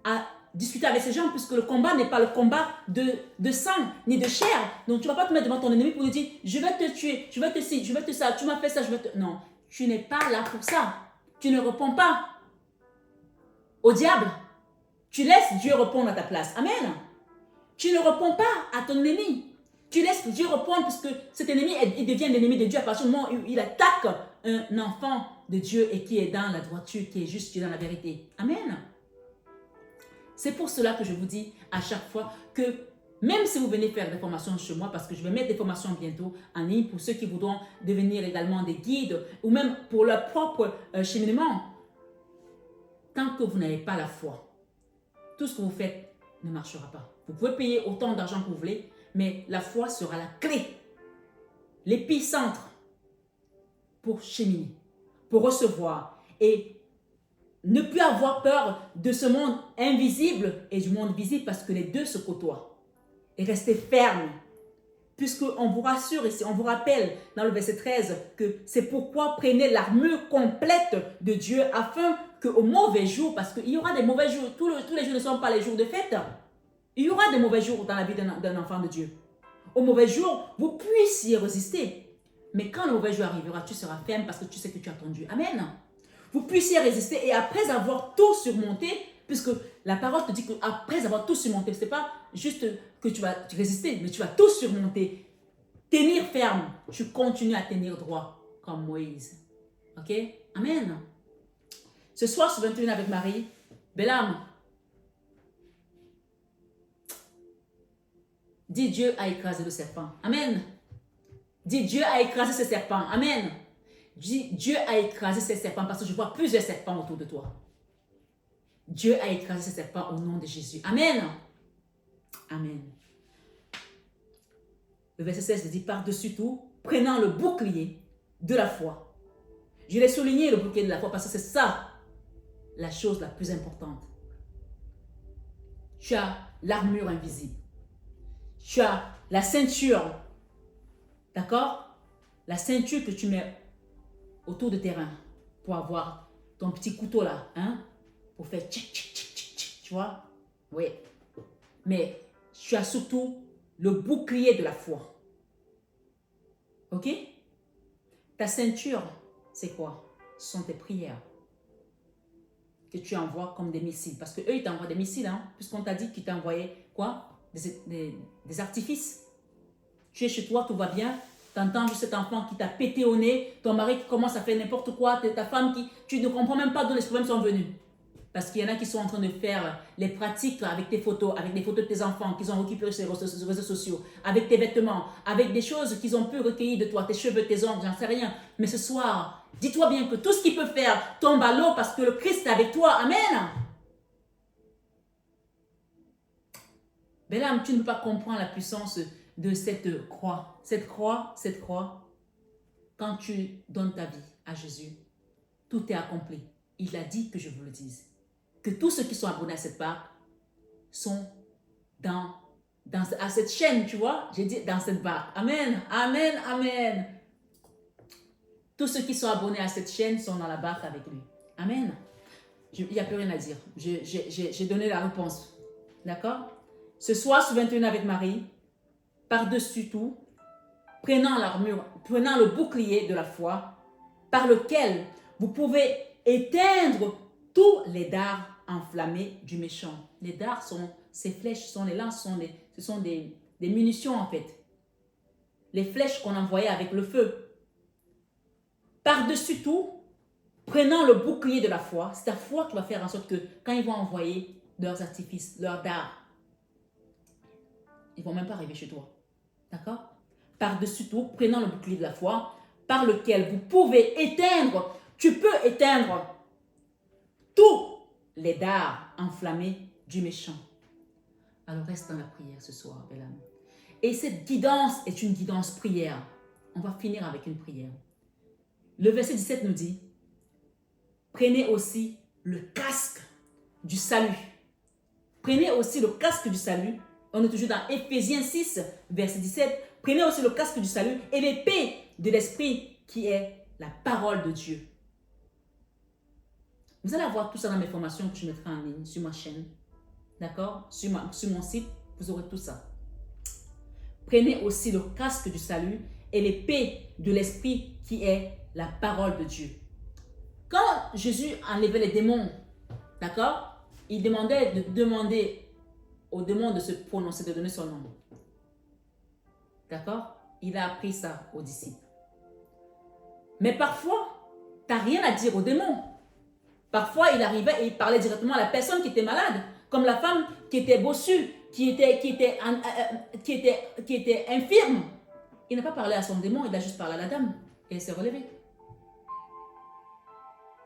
à discuter avec ces gens puisque le combat n'est pas le combat de sang ni de chair. Donc tu ne vas pas te mettre devant ton ennemi pour lui dire je vais te tuer, je vais te ci, je vais te ça, tu m'as fait ça, je vais te... Non, tu n'es pas là pour ça. Tu ne réponds pas au diable. Tu laisses Dieu répondre à ta place. Amen. Tu ne réponds pas à ton ennemi. Tu laisses Dieu répondre parce que cet ennemi, il devient l'ennemi de Dieu à partir du moment où il attaque un enfant de Dieu et qui est dans la droiture, qui est juste, qui est dans la vérité. Amen. C'est pour cela que je vous dis à chaque fois que même si vous venez faire des formations chez moi, parce que je vais mettre des formations bientôt en ligne pour ceux qui voudront devenir également des guides ou même pour leur propre cheminement, tant que vous n'avez pas la foi, tout ce que vous faites ne marchera pas. Vous pouvez payer autant d'argent que vous voulez, mais la foi sera la clé, l'épicentre pour cheminer, pour recevoir et ne plus avoir peur de ce monde invisible et du monde visible parce que les deux se côtoient. Et restez ferme, puisqu'on vous rassure ici, on vous rappelle dans le verset 13 que c'est pourquoi prenez l'armure complète de Dieu afin qu'au mauvais jour, parce qu'il y aura des mauvais jours, tous les jours ne sont pas les jours de fête, il y aura des mauvais jours dans la vie d'un enfant de Dieu. Au mauvais jour, vous puissiez résister. Mais quand le mauvais jour arrivera, tu seras ferme parce que tu sais que tu as ton Dieu. Amen. Vous puissiez résister et après avoir tout surmonté, puisque La parole te dit qu'après avoir tout surmonté, ce n'est pas juste que tu vas résister, mais tu vas tout surmonter. Tenir ferme, tu continues à tenir droit, comme Moïse. Ok? Amen. Ce soir, sur 21 avec Marie, Bélam, dis Dieu a écrasé le serpent. Amen. Dis Dieu a écrasé ce serpent. Amen. Dis Dieu a écrasé ces serpents parce que je vois plusieurs serpents autour de toi. Dieu a écrasé ces serpents au nom de Jésus. Amen. Amen. Le verset 16 dit par-dessus tout, prenant le bouclier de la foi. Je l'ai souligné, le bouclier de la foi, parce que c'est ça la chose la plus importante. Tu as l'armure invisible. Tu as la ceinture. D'accord? La ceinture que tu mets autour de tes reins pour avoir ton petit couteau là, hein? Pour faire tchic, tchic, tchic, tchic, tchic, tu vois? Oui. Mais tu as surtout le bouclier de la foi. Ok? Ta ceinture, c'est quoi? Ce sont tes prières que tu envoies comme des missiles. Parce qu'eux, ils t'envoient des missiles, hein? Puisqu'on t'a dit qu'ils t'envoyaient quoi? Des artifices. Tu es chez toi, tout va bien. Tu entends juste cet enfant qui t'a pété au nez, ton mari qui commence à faire n'importe quoi, ta femme qui... Tu ne comprends même pas d'où les problèmes sont venus. Parce qu'il y en a qui sont en train de faire les pratiques avec tes photos, avec des photos de tes enfants qu'ils ont récupérées sur les réseaux sociaux, avec tes vêtements, avec des choses qu'ils ont pu recueillir de toi, tes cheveux, tes ongles, j'en sais rien. Mais ce soir, dis-toi bien que tout ce qu'il peut faire tombe à l'eau parce que le Christ est avec toi. Amen. Bélam, tu ne peux pas comprendre la puissance de cette croix. Cette croix, quand tu donnes ta vie à Jésus, tout est accompli. Il a dit que je vous le dise. Que tous ceux qui sont abonnés à cette barque sont à cette chaîne, tu vois. J'ai dit dans cette barque. Amen, amen, amen. Tous ceux qui sont abonnés à cette chaîne sont dans la barque avec lui. Amen. Il n'y a plus rien à dire. J'ai donné la réponse. D'accord? Ce soir, sur 21 avec Marie, par-dessus tout, prenant l'armure, prenant le bouclier de la foi, par lequel vous pouvez éteindre tous les dards enflammés du méchant. Les dards sont ces flèches, sont les lances, ce sont des munitions en fait. Les flèches qu'on envoyait avec le feu. Par-dessus tout, prenant le bouclier de la foi, c'est ta foi qui va faire en sorte que quand ils vont envoyer leurs artifices, leurs dards, ils ne vont même pas arriver chez toi. D'accord? Par-dessus tout, prenant le bouclier de la foi, par lequel vous pouvez éteindre, tu peux éteindre tous les dards enflammés du méchant. Alors reste dans la prière ce soir, belle âme. Et cette guidance est une guidance prière. On va finir avec une prière. Le verset 17 nous dit, prenez aussi le casque du salut. Prenez aussi le casque du salut. On est toujours dans Éphésiens 6, verset 17. Prenez aussi le casque du salut et l'épée de l'esprit qui est la parole de Dieu. Vous allez avoir tout ça dans mes formations que je mettrai en ligne sur ma chaîne. D'accord? Sur mon site, vous aurez tout ça. Prenez aussi le casque du salut et l'épée de l'esprit qui est la parole de Dieu. Quand Jésus enlevait les démons, d'accord? Il demandait aux démons de se prononcer, de donner son nom. D'accord? Il a appris ça aux disciples. Mais parfois, tu n'as rien à dire aux démons. Parfois, il arrivait et il parlait directement à la personne qui était malade, comme la femme qui était bossue, qui était infirme. Il n'a pas parlé à son démon, il a juste parlé à la dame et elle s'est relevée.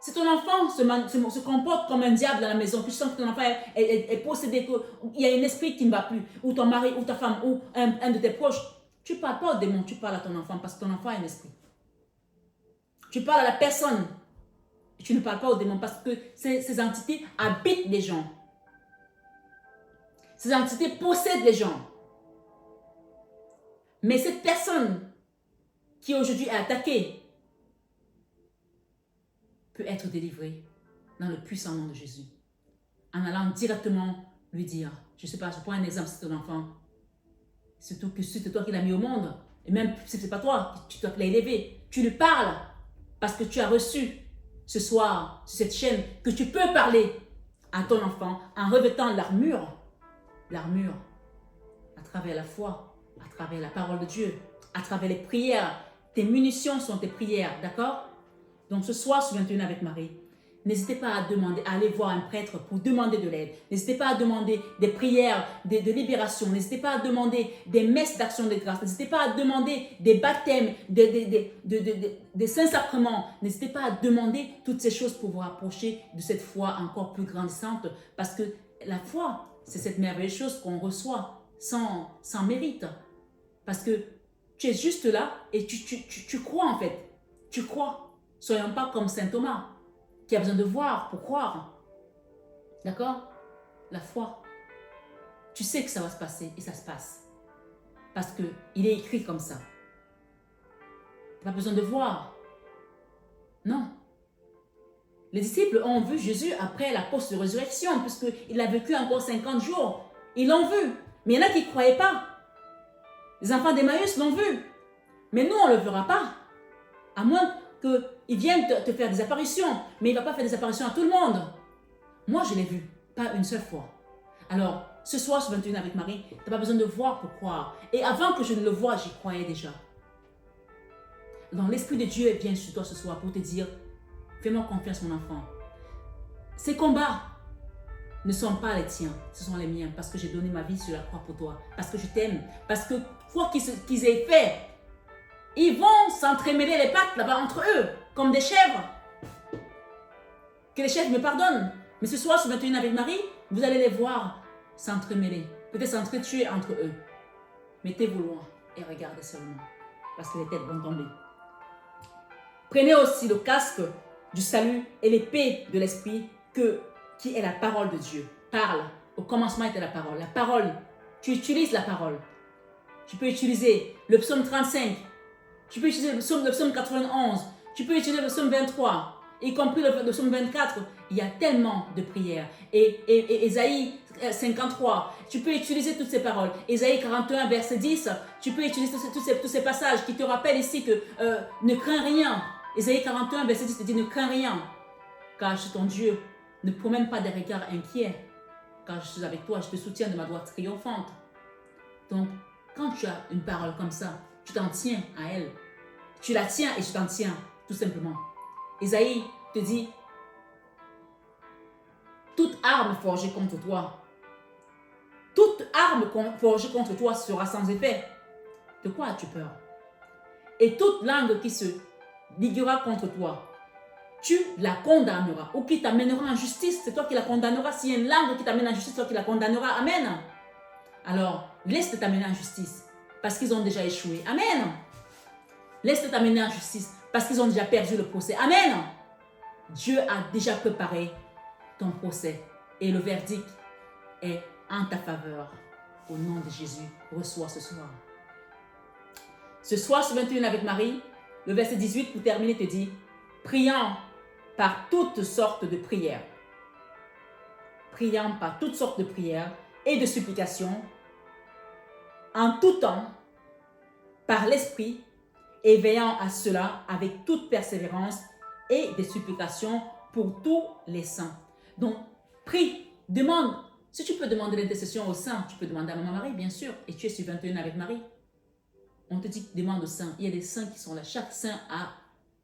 Si ton enfant se comporte comme un diable dans la maison, que tu sens que ton enfant est possédé, qu'il y a un esprit qui ne va plus, ou ton mari, ou ta femme, ou un de tes proches, tu ne parles pas au démon, tu parles à ton enfant parce que ton enfant a un esprit. Tu parles à la personne. Et tu ne parles pas au démon parce que ces entités habitent les gens. Ces entités possèdent les gens. Mais cette personne qui aujourd'hui est attaquée peut être délivrée dans le puissant nom de Jésus. En allant directement lui dire, je ne sais pas, je prends un exemple, c'est ton enfant. Surtout que c'est toi qui l'as mis au monde. Et même si ce n'est pas toi, tu dois l'as élevé. Tu lui parles parce que tu as reçu ce soir, sur cette chaîne, que tu peux parler à ton enfant en revêtant l'armure, à travers la foi, à travers la parole de Dieu, à travers les prières. Tes munitions sont tes prières, d'accord? Donc ce soir, souviens-toi avec Marie. N'hésitez pas à demander, à aller voir un prêtre pour demander de l'aide. N'hésitez pas à demander des prières de libération. N'hésitez pas à demander des messes d'action de grâce. N'hésitez pas à demander des baptêmes, des saints-sacrements. N'hésitez pas à demander toutes ces choses pour vous rapprocher de cette foi encore plus grandissante. Parce que la foi, c'est cette merveilleuse chose qu'on reçoit sans mérite. Parce que tu es juste là et tu crois en fait. Tu crois. Soyons pas comme saint Thomas, qui a besoin de voir pour croire. D'accord? La foi. Tu sais que ça va se passer et ça se passe. Parce qu'il est écrit comme ça. Tu n'as pas besoin de voir. Non. Les disciples ont vu Jésus après la post-résurrection, puisqu'il a vécu encore 50 jours. Ils l'ont vu. Mais il y en a qui ne croyaient pas. Les enfants d'Emmaüs l'ont vu. Mais nous, on ne le verra pas. À moins qu'il vienne te faire des apparitions. Mais il ne va pas faire des apparitions à tout le monde. Moi, je l'ai vu. Pas une seule fois. Alors, ce soir, sur 21 avec Marie, tu n'as pas besoin de voir pour croire. Et avant que je ne le voie, j'y croyais déjà. Donc, l'Esprit de Dieu vient sur toi ce soir pour te dire, fais-moi confiance, mon enfant. Ces combats ne sont pas les tiens, ce sont les miens. Parce que j'ai donné ma vie sur la croix pour toi. Parce que je t'aime. Parce que quoi qu'ils aient fait, ils vont s'entremêler les pattes là-bas entre eux, comme des chèvres. Que les chèvres me pardonnent. Mais ce soir, sur 21 avec Marie, vous allez les voir s'entremêler. Peut-être s'entretuer entre eux. Mettez-vous loin et regardez seulement. Parce que les têtes vont tomber. Prenez aussi le casque du salut et l'épée de l'esprit qui est la parole de Dieu. Parle. Au commencement était la parole. La parole, tu utilises la parole. Tu peux utiliser le psaume 35. Tu peux utiliser le psaume 91. Tu peux utiliser le psaume 23. Y compris le psaume 24. Il y a tellement de prières. Et Ésaïe 53. Tu peux utiliser toutes ces paroles. Ésaïe 41, verset 10. Tu peux utiliser tous ces passages qui te rappellent ici que ne crains rien. Ésaïe 41, verset 10 te dit ne crains rien. Car je suis ton Dieu. Ne promène pas des regards inquiets. Car je suis avec toi. Je te soutiens de ma droite triomphante. Donc, quand tu as une parole comme ça, tu t'en tiens à elle. Tu la tiens et tu t'en tiens, tout simplement. Ésaïe te dit, toute arme forgée contre toi, toute arme forgée contre toi sera sans effet. De quoi as-tu peur? Et toute langue qui se liguera contre toi, tu la condamneras. Ou qui t'amènera en justice, c'est toi qui la condamneras. S'il y a une langue qui t'amène en justice, c'est toi qui la condamneras. Amen. Alors, laisse-te t'amener en justice, parce qu'ils ont déjà échoué. Amen. Laisse-te t'amener en justice, parce qu'ils ont déjà perdu le procès. Amen. Dieu a déjà préparé ton procès, et le verdict est en ta faveur. Au nom de Jésus, reçois ce soir. Ce soir, sur 21 avec Marie, le verset 18 pour terminer te dit, priant par toutes sortes de prières. Priant par toutes sortes de prières et de supplications, en tout temps, par l'Esprit, et veillant à cela avec toute persévérance et des supplications pour tous les saints. Donc, prie, demande. Si tu peux demander l'intercession aux saints, tu peux demander à Maman Marie, bien sûr, et tu es sur 21 avec Marie. On te dit, demande aux saints. Il y a des saints qui sont là. Chaque saint a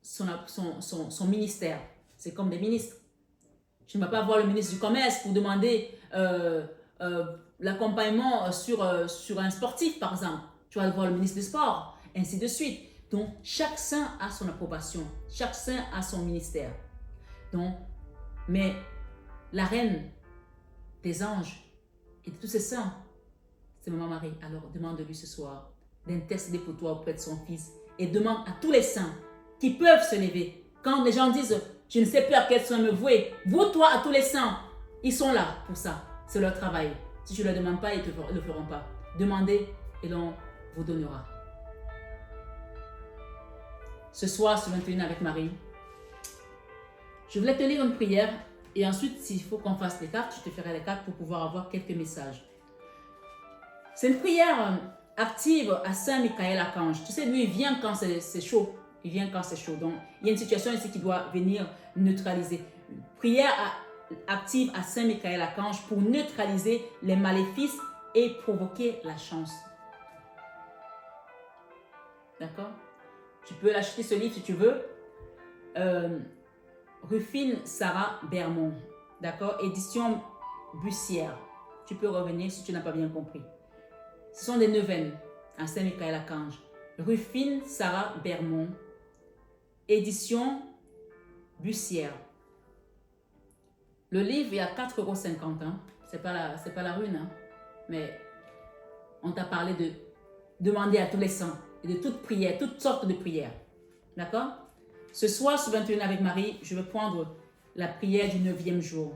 son ministère. C'est comme des ministres. Tu ne vas pas voir le ministre du Commerce pour demander l'accompagnement sur un sportif, par exemple. Tu vas voir le ministre des Sports, ainsi de suite. Donc, chaque saint a son approbation. Chaque saint a son ministère. Donc, mais la reine des anges et de tous ces saints, c'est Maman Marie. Alors, demande-lui ce soir d'intercéder pour toi auprès de son Fils. Et demande à tous les saints qui peuvent se lever. Quand les gens disent, je ne sais plus à quel soin me vouer, voue-toi à tous les saints. Ils sont là pour ça. C'est leur travail. Si tu ne leur demandes pas, ils ne le feront pas. Demandez et l'on vous donnera. Ce soir, sur 21 avec Marie, je voulais te lire une prière et ensuite, s'il faut qu'on fasse les cartes, je te ferai les cartes pour pouvoir avoir quelques messages. C'est une prière active à Saint Michael Archange. Tu sais, lui, il vient quand c'est chaud. Il vient quand c'est chaud. Donc, il y a une situation ici qui doit venir neutraliser. Prière active à Saint Michael Archange pour neutraliser les maléfices et provoquer la chance. D'accord? Tu peux l'acheter ce livre si tu veux. Rufine Sarah Bermond. D'accord? Édition Bussière. Tu peux revenir si tu n'as pas bien compris. Ce sont des neuvaines à Saint Michael Archange. Rufine Sarah Bermond. Édition Bussière. Le livre est à 4,50 €. Hein. C'est pas la rune. Hein. Mais on t'a parlé de demander à tous les saints et de toute prière, toutes sortes de prières. D'accord? Ce soir, sur 21 avec Marie, je vais prendre la prière du 9e jour.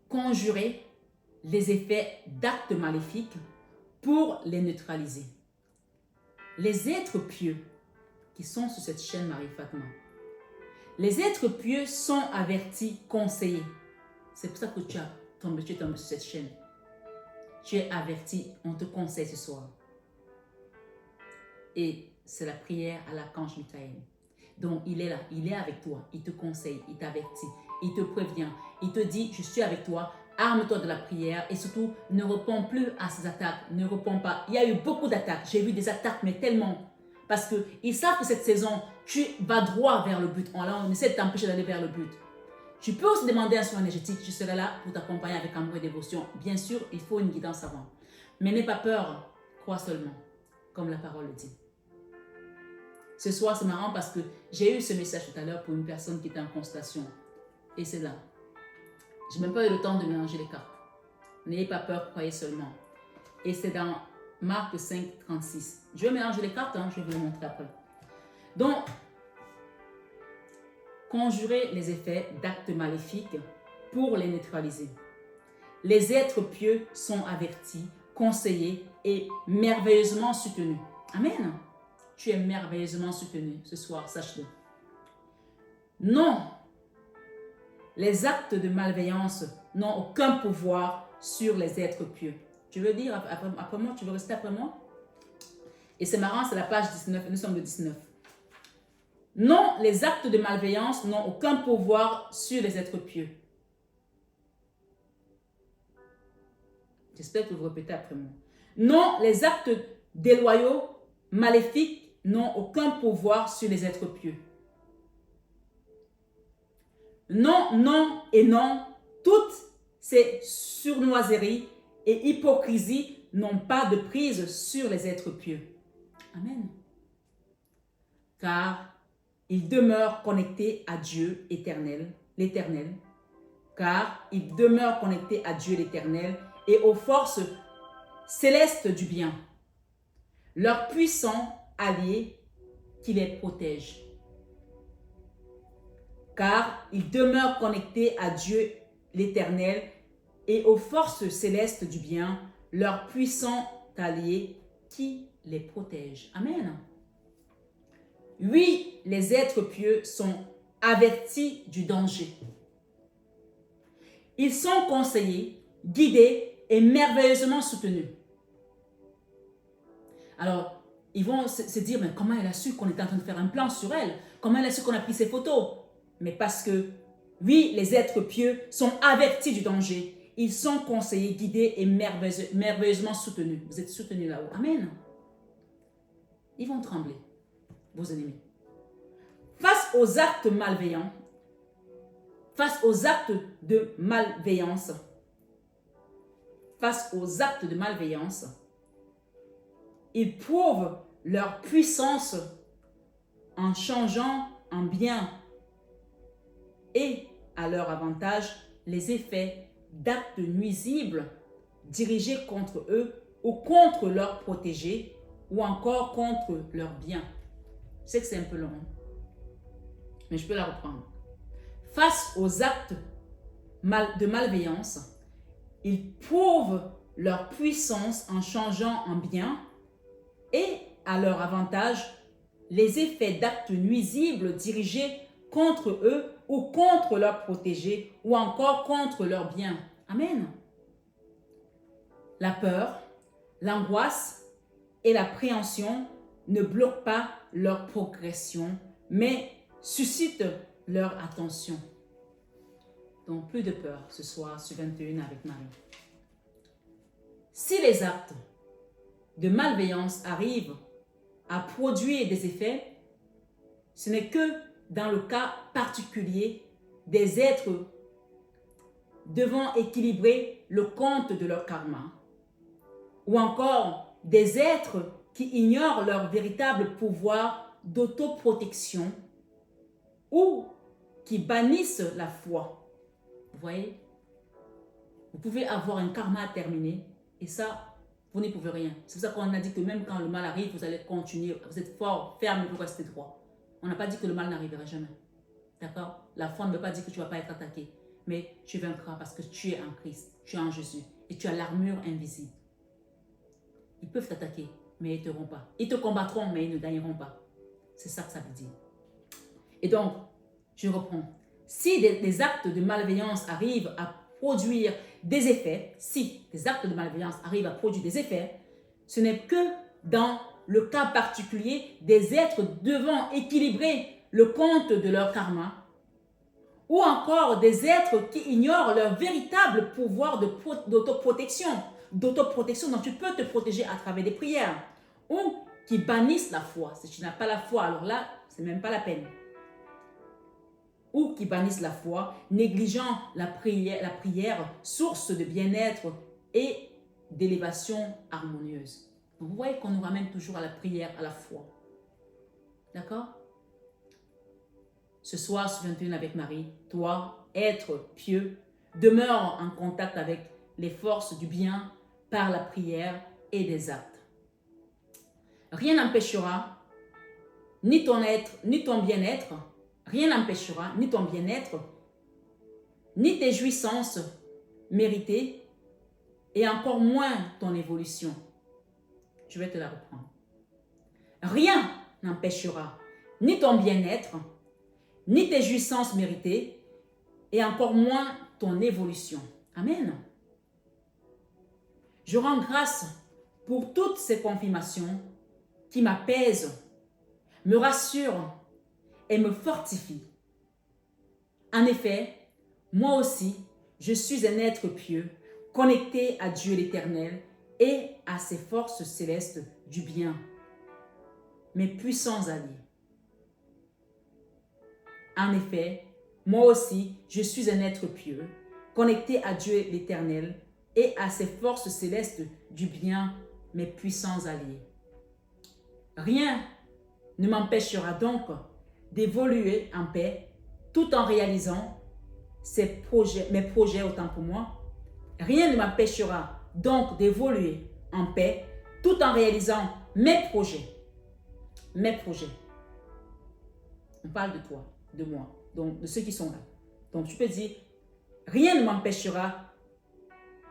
Conjurer les effets d'actes maléfiques pour les neutraliser. Les êtres pieux qui sont sur cette chaîne Marie-Fatma, les êtres pieux sont avertis, conseillés. C'est pour ça que tu es tombé sur cette chaîne. Tu es averti, on te conseille ce soir. Et c'est la prière à l'archange Michael. Donc il est là, il est avec toi, il te conseille, il t'avertit, il te prévient, il te dit je suis avec toi, arme-toi de la prière et surtout ne réponds plus à ces attaques, ne réponds pas. Il y a eu beaucoup d'attaques, j'ai vu des attaques mais tellement. Parce qu'ils savent que cette saison, tu vas droit vers le but. On essaie de t'empêcher d'aller vers le but. Tu peux aussi demander un soin énergétique. Je serai là pour t'accompagner avec amour et dévotion. Bien sûr, il faut une guidance avant. Mais n'aie pas peur, crois seulement, comme la parole le dit. Ce soir, c'est marrant parce que j'ai eu ce message tout à l'heure pour une personne qui était en constellation. Et c'est là. Je n'ai même pas eu le temps de mélanger les cartes. N'ayez pas peur, croyez seulement. Et c'est dans Marc 5, 36. Je vais mélanger les cartes, je vais vous le montrer après. Donc, conjurer les effets d'actes maléfiques pour les neutraliser. Les êtres pieux sont avertis, conseillés et merveilleusement soutenus. Amen. Tu es merveilleusement soutenu ce soir, sache-le. Non, les actes de malveillance n'ont aucun pouvoir sur les êtres pieux. Tu veux dire après moi? Tu veux rester après moi? Et c'est marrant, c'est la page 19, nous sommes le 19. Non, les actes de malveillance n'ont aucun pouvoir sur les êtres pieux. J'espère que vous répétez après moi. Non, les actes déloyaux, maléfiques, n'ont aucun pouvoir sur les êtres pieux. Non, non et non, toutes ces surnoiseries et hypocrisies n'ont pas de prise sur les êtres pieux. Amen. Car ils demeurent connectés à Dieu éternel, l'Éternel. Car ils demeurent connectés à Dieu l'Éternel et aux forces célestes du bien, leurs puissants alliés qui les protègent. Car ils demeurent connectés à Dieu l'Éternel et aux forces célestes du bien, leurs puissants alliés qui les protègent. Amen. Oui, les êtres pieux sont avertis du danger. Ils sont conseillés, guidés et merveilleusement soutenus. Alors, ils vont se dire, mais comment elle a su qu'on était en train de faire un plan sur elle? Comment elle a su qu'on a pris ses photos? Mais parce que, oui, les êtres pieux sont avertis du danger. Ils sont conseillés, guidés et merveilleusement soutenus. Vous êtes soutenus là-haut. Amen. Ils vont trembler, vos ennemis. Face aux actes malveillants, face aux actes de malveillance, ils prouvent leur puissance en changeant en bien et à leur avantage les effets d'actes nuisibles dirigés contre eux ou contre leurs protégés ou encore contre leurs biens. Je sais que c'est un peu long, mais je peux la reprendre. Face aux actes de malveillance, ils prouvent leur puissance en changeant en bien et à leur avantage les effets d'actes nuisibles dirigés contre eux ou contre leurs protégés ou encore contre leurs biens. Amen. La peur, l'angoisse et l'appréhension ne bloquent pas leur progression, mais suscitent leur attention. Donc, plus de peur ce soir sur 21 avec Marie. Si les actes de malveillance arrivent à produire des effets, ce n'est que dans le cas particulier des êtres devant équilibrer le compte de leur karma, ou encore des êtres qui ignorent leur véritable pouvoir d'autoprotection ou qui bannissent la foi. Vous voyez? Vous pouvez avoir un karma terminé et ça, vous n'y pouvez rien. C'est pour ça qu'on a dit que même quand le mal arrive, vous allez continuer. Vous êtes fort, ferme, vous restez droit. On n'a pas dit que le mal n'arrivera jamais. D'accord? La foi ne veut pas dire que tu ne vas pas être attaqué. Mais tu vaincras parce que tu es en Christ, tu es en Jésus et tu as l'armure invisible. Ils peuvent t'attaquer, mais ils ne t'auront pas. Ils te combattront, mais ils ne gagneront pas. C'est ça que ça veut dire. Et donc, je reprends. Si des actes de malveillance arrivent à produire des effets, si des actes de malveillance arrivent à produire des effets, ce n'est que dans le cas particulier des êtres devant équilibrer le compte de leur karma, ou encore des êtres qui ignorent leur véritable pouvoir d'autoprotection, dont tu peux te protéger à travers des prières, ou qui bannissent la foi. Si tu n'as pas la foi, alors là, c'est même pas la peine. Ou qui bannissent la foi, négligeant la prière, source de bien-être et d'élévation harmonieuse. Donc, vous voyez qu'on nous ramène toujours à la prière, à la foi. D'accord? Ce soir, sur 21 avec Marie, toi, être pieux, demeure en contact avec les forces du bien par la prière et des actes. Rien n'empêchera ni ton être, ni ton bien-être, rien n'empêchera ni ton bien-être, ni tes jouissances méritées, et encore moins ton évolution. Je vais te la reprendre. Rien n'empêchera ni ton bien-être, ni tes jouissances méritées, et encore moins ton évolution. Amen. Je rends grâce pour toutes ces confirmations qui m'apaisent, me rassurent et me fortifient. En effet, moi aussi, je suis un être pieux, connecté à Dieu l'Éternel et à ses forces célestes du bien, mes puissants alliés. En effet, moi aussi, je suis un être pieux, connecté à Dieu l'Éternel et à ses forces célestes du bien, mes puissants alliés. Rien ne m'empêchera donc d'évoluer en paix tout en réalisant mes projets autant pour moi. Rien ne m'empêchera donc d'évoluer en paix tout en réalisant mes projets. Mes projets. On parle de toi, de moi, donc de ceux qui sont là. Donc tu peux dire, rien ne m'empêchera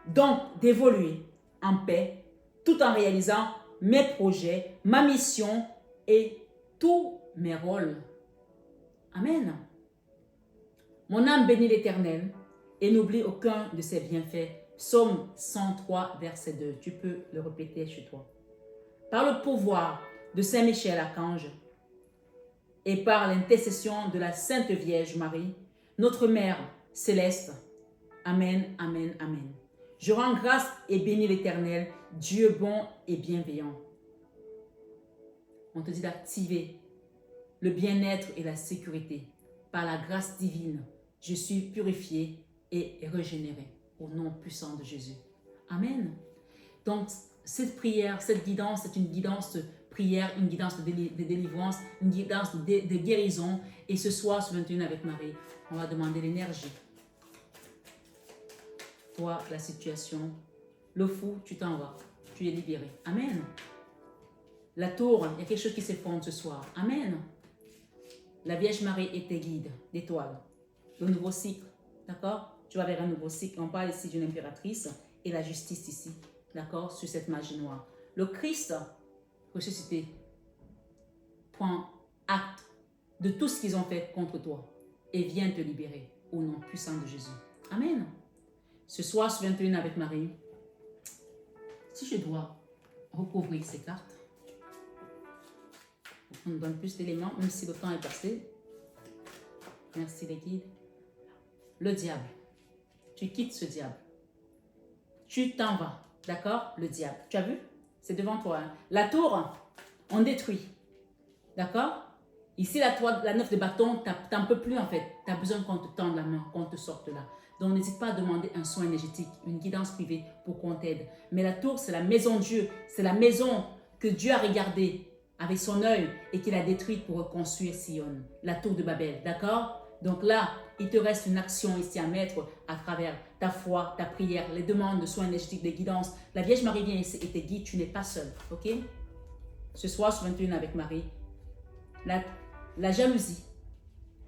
donc d'évoluer en paix tout en réalisant mes projets, ma mission et tous mes rôles. Amen. Mon âme bénit l'Éternel et n'oublie aucun de ses bienfaits. Psaume 103, verset 2. Tu peux le répéter chez toi. Par le pouvoir de Saint Michel Archange et par l'intercession de la Sainte Vierge Marie, notre Mère céleste. Amen, amen, amen. Je rends grâce et bénis l'Éternel, Dieu bon et bienveillant. On te dit d'activer le bien-être et la sécurité. Par la grâce divine, je suis purifié et régénéré au nom puissant de Jésus. Amen. Donc, cette prière, cette guidance, c'est une guidance de prière, une guidance de délivrance, une guidance de guérison. Et ce soir, sur 21 avec Marie, on va demander l'énergie. Toi, la situation, le fou, tu t'en vas. Tu es libéré. Amen. La tour, il y a quelque chose qui s'effondre ce soir. Amen. La Vierge Marie est tes guides d'étoiles. Le nouveau cycle, d'accord? Tu vas vers un nouveau cycle. On parle ici d'une impératrice et la justice ici, d'accord? Sur cette magie noire. Le Christ ressuscité prend acte de tout ce qu'ils ont fait contre toi et vient te libérer au nom puissant de Jésus. Amen. Ce soir, sur 21 avec Marie, si je dois recouvrir ces cartes, on nous donne plus d'éléments, même si le temps est passé. Merci les guides. Le diable. Tu quittes ce diable. Tu t'en vas. D'accord? Le diable. Tu as vu? C'est devant toi. Hein? La tour, on détruit. D'accord? Ici, la 9 de bâton, tu n'en peux plus en fait. Tu as besoin qu'on te tende la main, qu'on te sorte là. Donc, n'hésite pas à demander un soin énergétique, une guidance privée pour qu'on t'aide. Mais la tour, c'est la maison de Dieu. C'est la maison que Dieu a regardée avec son œil et qu'il a détruite pour reconstruire Sion, la tour de Babel. D'accord? Donc là, il te reste une action ici à mettre à travers ta foi, ta prière, les demandes de soins énergétiques, des guidances. La Vierge Marie vient ici et te guide, tu n'es pas seul. Ok? Ce soir, sur 21 avec Marie, la jalousie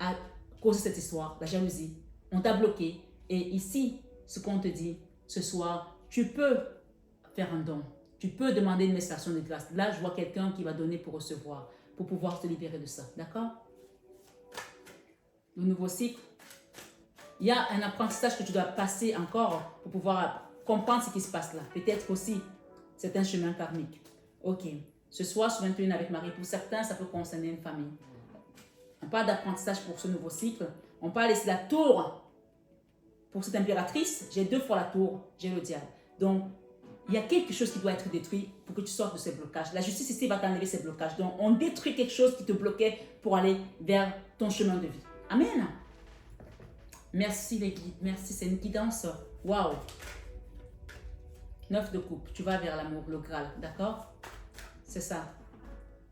a causé cette histoire, la jalousie. On t'a bloqué. Et ici, ce qu'on te dit, ce soir, tu peux faire un don. Tu peux demander une manifestation de grâce. Là, je vois quelqu'un qui va donner pour recevoir, pour pouvoir te libérer de ça. D'accord? Le nouveau cycle. Il y a un apprentissage que tu dois passer encore pour pouvoir comprendre ce qui se passe là. Peut-être aussi, c'est un chemin karmique. Ok. Ce soir, sur 21 avec Marie, pour certains, ça peut concerner une famille. On parle d'apprentissage pour ce nouveau cycle. On parle ici de la tour. Pour cette impératrice, j'ai 2 fois la tour, j'ai le diable. Donc, il y a quelque chose qui doit être détruit pour que tu sortes de ces blocages. La justice ici va t'enlever ces blocages. Donc, on détruit quelque chose qui te bloquait pour aller vers ton chemin de vie. Amen. Merci les guides. Merci, c'est une guidance. Waouh. 9 de coupe. Tu vas vers l'amour, le Graal. D'accord? C'est ça.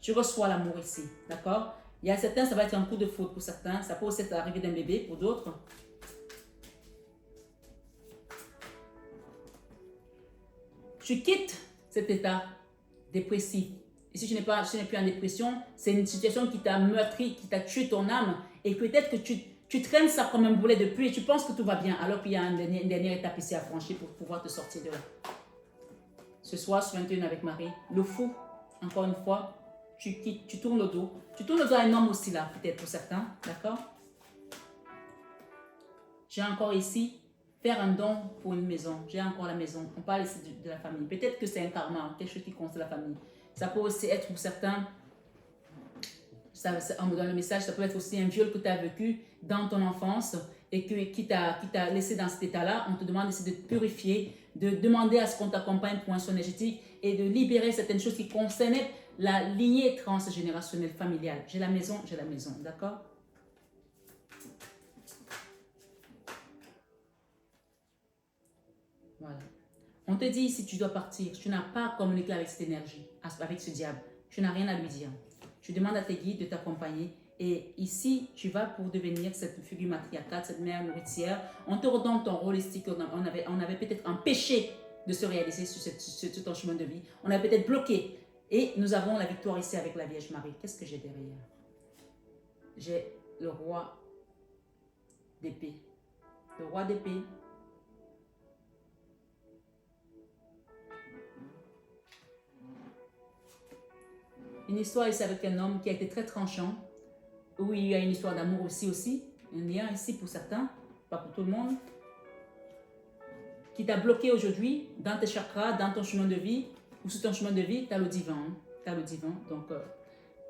Tu reçois l'amour ici. D'accord? Il y a certains, ça va être un coup de foudre pour certains. Ça peut aussi être l'arrivée d'un bébé pour d'autres. Tu quittes cet état dépressif. Et si tu n'es plus en dépression, c'est une situation qui t'a meurtri, qui t'a tué ton âme. Et peut-être que tu traînes ça comme un boulet de pluie et tu penses que tout va bien, alors qu'il y a une dernière étape ici à franchir pour pouvoir te sortir de là. Ce soir, sur 21 avec Marie, le fou, encore une fois, tu quittes, tu tournes le dos. Tu tournes le dos à un homme aussi là, peut-être pour certains, d'accord? J'ai encore ici, faire un don pour une maison. J'ai encore la maison. On parle ici de la famille. Peut-être que c'est un karma, quelque chose qui concerne la famille. Ça peut aussi être pour certains, on me donne le message, ça peut être aussi un viol que tu as vécu dans ton enfance et qui t'a laissé dans cet état-là. On te demande ici de te purifier, de demander à ce qu'on t'accompagne pour un soin énergétique et de libérer certaines choses qui concernaient la lignée transgénérationnelle familiale. J'ai la maison, d'accord? Voilà. On te dit ici, tu dois partir. Tu n'as pas à communiquer avec cette énergie, avec ce diable. Tu n'as rien à lui dire. Tu demandes à tes guides de t'accompagner. Et ici, tu vas pour devenir cette figure matriarcale, cette mère nourricière. On te redonne ton rôle ici qu'on avait peut-être empêché de se réaliser sur ton chemin de vie. On a peut-être bloqué. Et nous avons la victoire ici avec la Vierge Marie. Qu'est-ce que j'ai derrière? J'ai le roi d'épée. Le roi d'épée. Une histoire ici avec un homme qui a été très tranchant. Où il y a une histoire d'amour aussi. Un lien ici pour certains, pas pour tout le monde. Qui t'a bloqué aujourd'hui dans tes chakras, dans ton chemin de vie. Ou sur ton chemin de vie, tu as le divin. Hein? Tu as le divin. Donc,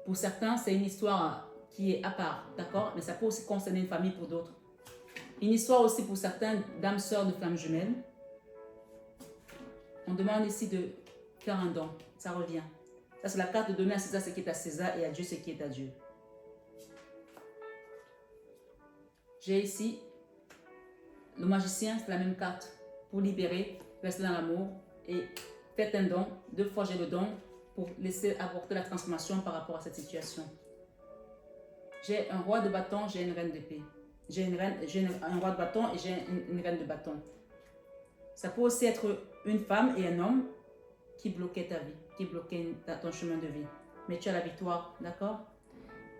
pour certains, c'est une histoire qui est à part. D'accord? Mais ça peut aussi concerner une famille pour d'autres. Une histoire aussi pour certains d'âmes sœurs de flammes jumelles. On demande ici de faire un don. Ça revient. Ça, c'est la carte de donner à César ce qui est à César et à Dieu ce qui est à Dieu. J'ai ici le magicien, c'est la même carte. Pour libérer, rester dans l'amour et faites un don. 2 fois j'ai le don pour laisser apporter la transformation par rapport à cette situation. J'ai un roi de bâton, j'ai une reine d'épée. J'ai un roi de bâton et j'ai une reine de bâton. Ça peut aussi être une femme et un homme qui bloquaient ta vie, qui bloquaient ton chemin de vie. Mais tu as la victoire, d'accord?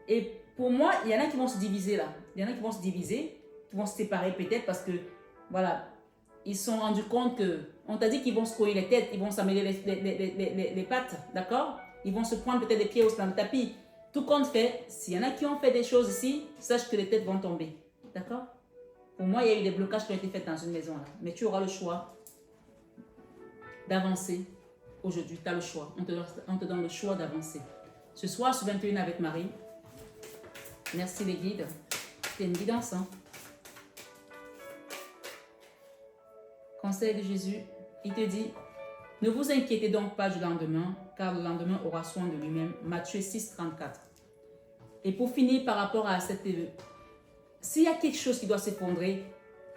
Et pour moi, il y en a qui vont se diviser là. Il y en a qui vont se diviser, qui vont se séparer peut-être parce que, voilà, ils se sont rendus compte que, on t'a dit qu'ils vont se courir les têtes, ils vont s'amêler les pattes, d'accord? Ils vont se prendre peut-être des pieds au plan de tapis. Tout compte fait, s'il y en a qui ont fait des choses ici, sache que les têtes vont tomber, d'accord? Pour moi, il y a eu des blocages qui ont été faits dans une maison là. Mais tu auras le choix d'avancer. Aujourd'hui, tu as le choix. On te donne le choix d'avancer. Ce soir, sur 21 avec Marie. Merci les guides. C'est une guidance. Hein? conseil de Jésus, il te dit, ne vous inquiétez donc pas du lendemain, car le lendemain aura soin de lui-même. Matthieu 6, 34. Et pour finir par rapport à cette... S'il y a quelque chose qui doit s'effondrer,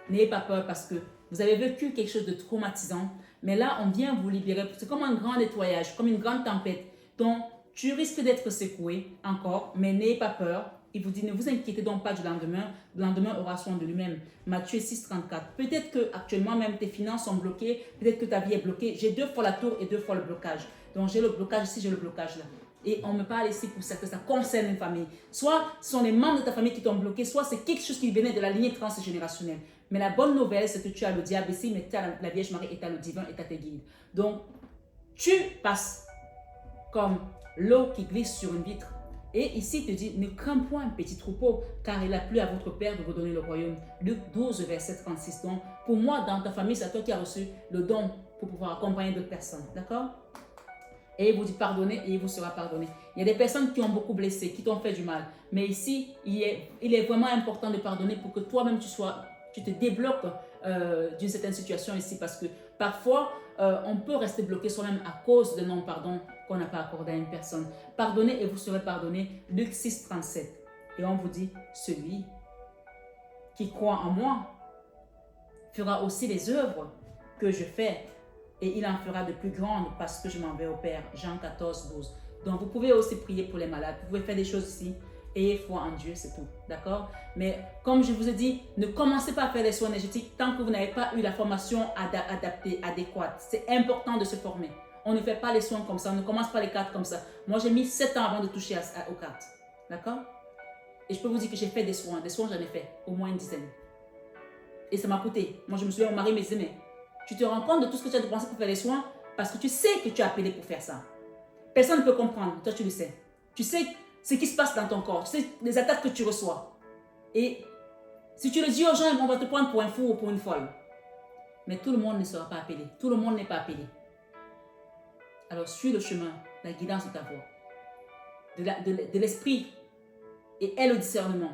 n'ayez pas peur parce que vous avez vécu quelque chose de traumatisant, mais là, on vient vous libérer. C'est comme un grand nettoyage, comme une grande tempête. Donc, tu risques d'être secoué encore, mais n'ayez pas peur. Il vous dit, ne vous inquiétez donc pas du lendemain. Le lendemain aura soin de lui-même. Matthieu 6, 34. Peut-être qu'actuellement, même tes finances sont bloquées. Peut-être que ta vie est bloquée. J'ai 2 fois la tour et 2 fois le blocage. Donc, j'ai le blocage ici, j'ai le blocage là. Et on me parle ici pour ça, que ça concerne une famille. Soit ce sont les membres de ta famille qui t'ont bloqué, soit c'est quelque chose qui venait de la lignée transgénérationnelle. Mais la bonne nouvelle, c'est que tu as le diable ici, mais tu as la Vierge Marie et tu as le divin et tu as tes guides. Donc, tu passes comme l'eau qui glisse sur une vitre. Et ici, il te dit, ne crains point, petit troupeau, car il a plu à votre Père de vous donner le royaume. Luc 12, verset 36. Donc, pour moi, dans ta famille, c'est toi qui as reçu le don pour pouvoir accompagner d'autres personnes. D'accord? Et il vous dit pardonnez et il vous sera pardonné. Il y a des personnes qui ont beaucoup blessé, qui t'ont fait du mal. Mais ici, il est vraiment important de pardonner pour que toi-même tu te débloques d'une certaine situation ici. Parce que parfois, on peut rester bloqué soi-même à cause de non-pardon qu'on n'a pas accordé à une personne. Pardonnez et vous serez pardonné. Luc 6, 37. Et on vous dit, celui qui croit en moi fera aussi les œuvres que je fais. Et il en fera de plus grandes parce que je m'en vais au Père. Jean 14, 12. Donc, vous pouvez aussi prier pour les malades. Vous pouvez faire des choses ici. Ayez foi en Dieu, c'est tout. D'accord? Mais comme je vous ai dit, ne commencez pas à faire des soins énergétiques tant que vous n'avez pas eu la formation adaptée, adéquate. C'est important de se former. On ne fait pas les soins comme ça. On ne commence pas les cartes comme ça. Moi, j'ai mis 7 ans avant de toucher aux cartes. D'accord? Et je peux vous dire que j'ai fait des soins. Des soins, j'en ai fait au moins une dizaine. Et ça m'a coûté. Moi, je me souviens, mon mari me disait, mais tu te rends compte de tout ce que tu as dépensé pour faire les soins parce que tu sais que tu as appelé pour faire ça. Personne ne peut comprendre, toi tu le sais. Tu sais ce qui se passe dans ton corps, tu sais les attaques que tu reçois. Et si tu le dis aux gens, on va te prendre pour un fou ou pour une folle. Mais tout le monde ne sera pas appelé, tout le monde n'est pas appelé. Alors suis le chemin, la guidance de ta voix, de l'esprit et aie le discernement.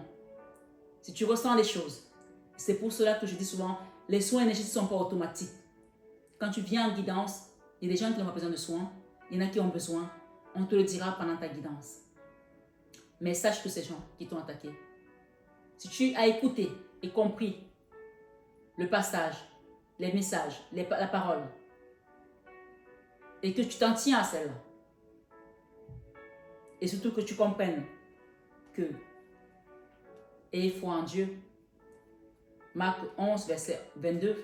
Si tu ressens les choses, c'est pour cela que je dis souvent, les soins énergétiques ne sont pas automatiques. Quand tu viens en guidance, il y a des gens qui n'ont pas besoin de soins, il y en a qui ont besoin, on te le dira pendant ta guidance. Mais sache que ces gens qui t'ont attaqué, si tu as écouté et compris le passage, les messages, la parole, et que tu t'en tiens à celle-là, et surtout que tu comprennes que ayez foi en Dieu, Marc 11, verset 22,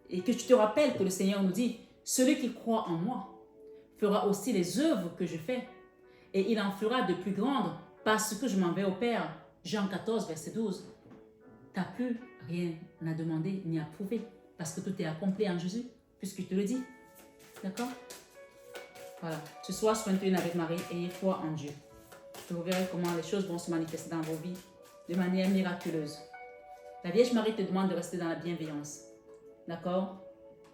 et que tu te rappelles que le Seigneur nous dit, celui qui croit en moi fera aussi les œuvres que je fais, et il en fera de plus grandes parce que je m'en vais au Père. Jean 14, verset 12. Tu n'as plus rien à demander ni à prouver, parce que tout est accompli en Jésus, puisqu'il te le dit. D'accord? Voilà. Ce soir, sois une avec Marie, ayez foi en Dieu. Et vous verrez comment les choses vont se manifester dans vos vies de manière miraculeuse. La Vierge Marie te demande de rester dans la bienveillance. D'accord?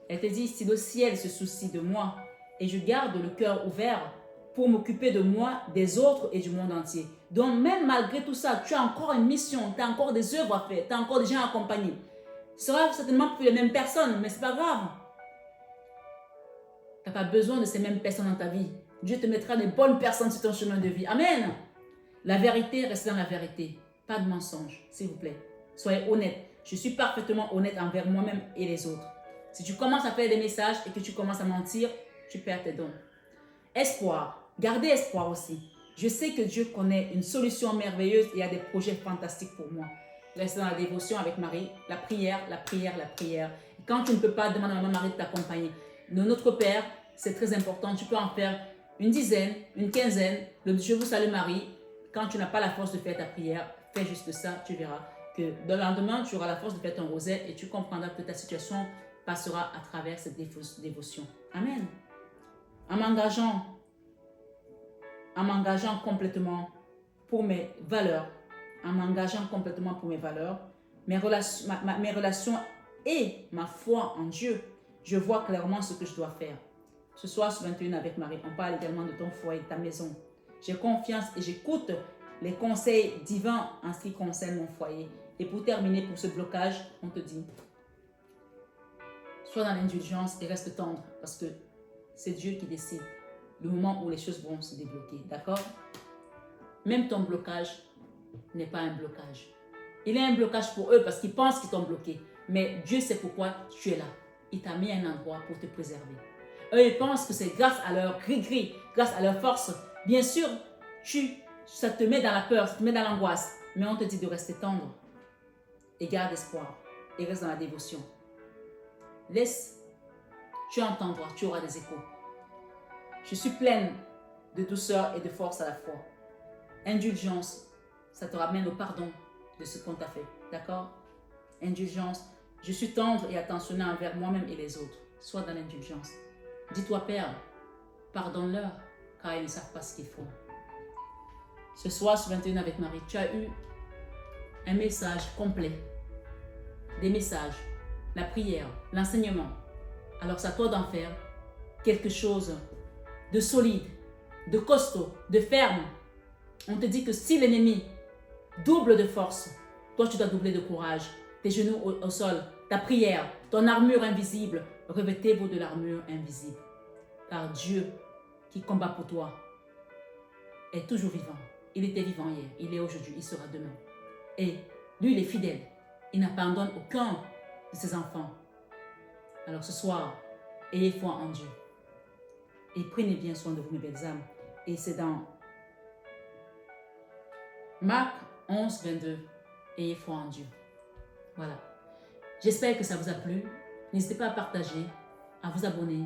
Elle te dit, si le ciel se soucie de moi et je garde le cœur ouvert pour m'occuper de moi, des autres et du monde entier. Donc même malgré tout ça, tu as encore une mission, tu as encore des œuvres à faire, tu as encore des gens à accompagner. Ce sera certainement plus les mêmes personnes, mais ce n'est pas grave. Tu n'as pas besoin de ces mêmes personnes dans ta vie. Dieu te mettra des bonnes personnes sur ton chemin de vie. Amen. La vérité, reste dans la vérité. Pas de mensonge, s'il vous plaît. Soyez honnête. Je suis parfaitement honnête envers moi-même et les autres. Si tu commences à faire des messages et que tu commences à mentir, tu perds tes dons. Espoir. Gardez espoir aussi. Je sais que Dieu connaît une solution merveilleuse et a des projets fantastiques pour moi. Restez dans la dévotion avec Marie, la prière, la prière, la prière. Et quand tu ne peux pas, demande à Maman Marie de t'accompagner. Notre Père, c'est très important. Tu peux en faire une dizaine, une quinzaine. Le Je vous salue Marie. Quand tu n'as pas la force de faire ta prière, fais juste ça. Tu verras que le lendemain, tu auras la force de faire ton rosaire et tu comprendras que ta situation passera à travers cette dévotion. Amen. En m'engageant complètement pour mes valeurs, mes relations et ma foi en Dieu, je vois clairement ce que je dois faire. Ce soir, sur 21 avec Marie, on parle également de ton foyer, de ta maison. J'ai confiance et j'écoute les conseils divins en ce qui concerne mon foyer. Et pour terminer, pour ce blocage, on te dit, Sois dans l'indulgence et reste tendre parce que c'est Dieu qui décide le moment où les choses vont se débloquer. D'accord? Même ton blocage n'est pas un blocage. Il est un blocage pour eux parce qu'ils pensent qu'ils t'ont bloqué. Mais Dieu sait pourquoi tu es là. Il t'a mis à un endroit pour te préserver. Eux, ils pensent que c'est grâce à leur gris-gris, grâce à leur force. Bien sûr, ça te met dans la peur, ça te met dans l'angoisse. Mais on te dit de rester tendre et garde espoir et reste dans la dévotion. Laisse, tu entendras, tu auras des échos. Je suis pleine de douceur et de force à la fois. Indulgence, ça te ramène au pardon de ce qu'on t'a fait. D'accord? Indulgence, je suis tendre et attentionné envers moi-même et les autres. Sois dans l'indulgence. Dis-toi, Père, pardonne-leur, car ils ne savent pas ce qu'ils font. Ce soir, sur 21 avec Marie, tu as eu un message complet. Des messages, la prière, l'enseignement. Alors c'est à toi d'en faire quelque chose de solide, de costaud, de ferme. On te dit que si l'ennemi double de force, toi tu dois doubler de courage. Tes genoux au sol, ta prière, ton armure invisible, revêtez-vous de l'armure invisible. Car Dieu qui combat pour toi est toujours vivant. Il était vivant hier, il est aujourd'hui, il sera demain. Et lui, il est fidèle. Il n'abandonne aucun de ses enfants. Alors ce soir, ayez foi en Dieu. Et prenez bien soin de vous, mes belles âmes. Et c'est dans Marc 11, 22. Ayez foi en Dieu. Voilà. J'espère que ça vous a plu. N'hésitez pas à partager, à vous abonner,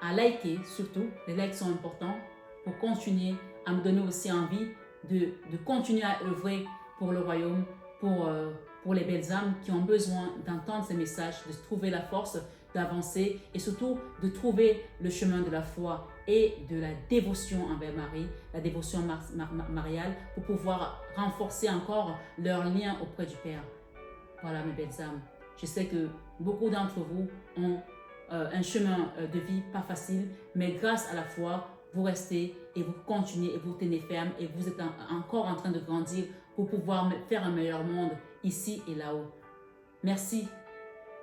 à liker surtout. Les likes sont importants pour continuer à me donner aussi envie de continuer à œuvrer pour le royaume, pour les belles âmes qui ont besoin d'entendre ces messages, de trouver la force d'avancer et surtout de trouver le chemin de la foi et de la dévotion envers Marie, la dévotion mariale pour pouvoir renforcer encore leur lien auprès du Père. Voilà mes belles âmes. Je sais que beaucoup d'entre vous ont un chemin de vie pas facile, mais grâce à la foi, vous restez et vous continuez et vous tenez ferme et vous êtes encore en train de grandir pour pouvoir faire un meilleur monde ici et là-haut. Merci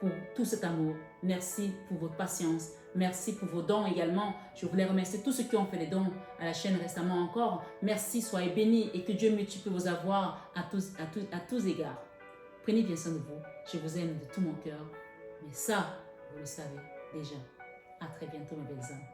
pour tout cet amour. Merci pour votre patience. Merci pour vos dons également. Je voulais remercier tous ceux qui ont fait des dons à la chaîne récemment encore. Merci, soyez bénis et que Dieu multiplie vos avoirs à tous égards. Prenez bien soin de vous. Je vous aime de tout mon cœur. Mais ça, vous le savez déjà. À très bientôt, mes belles âmes.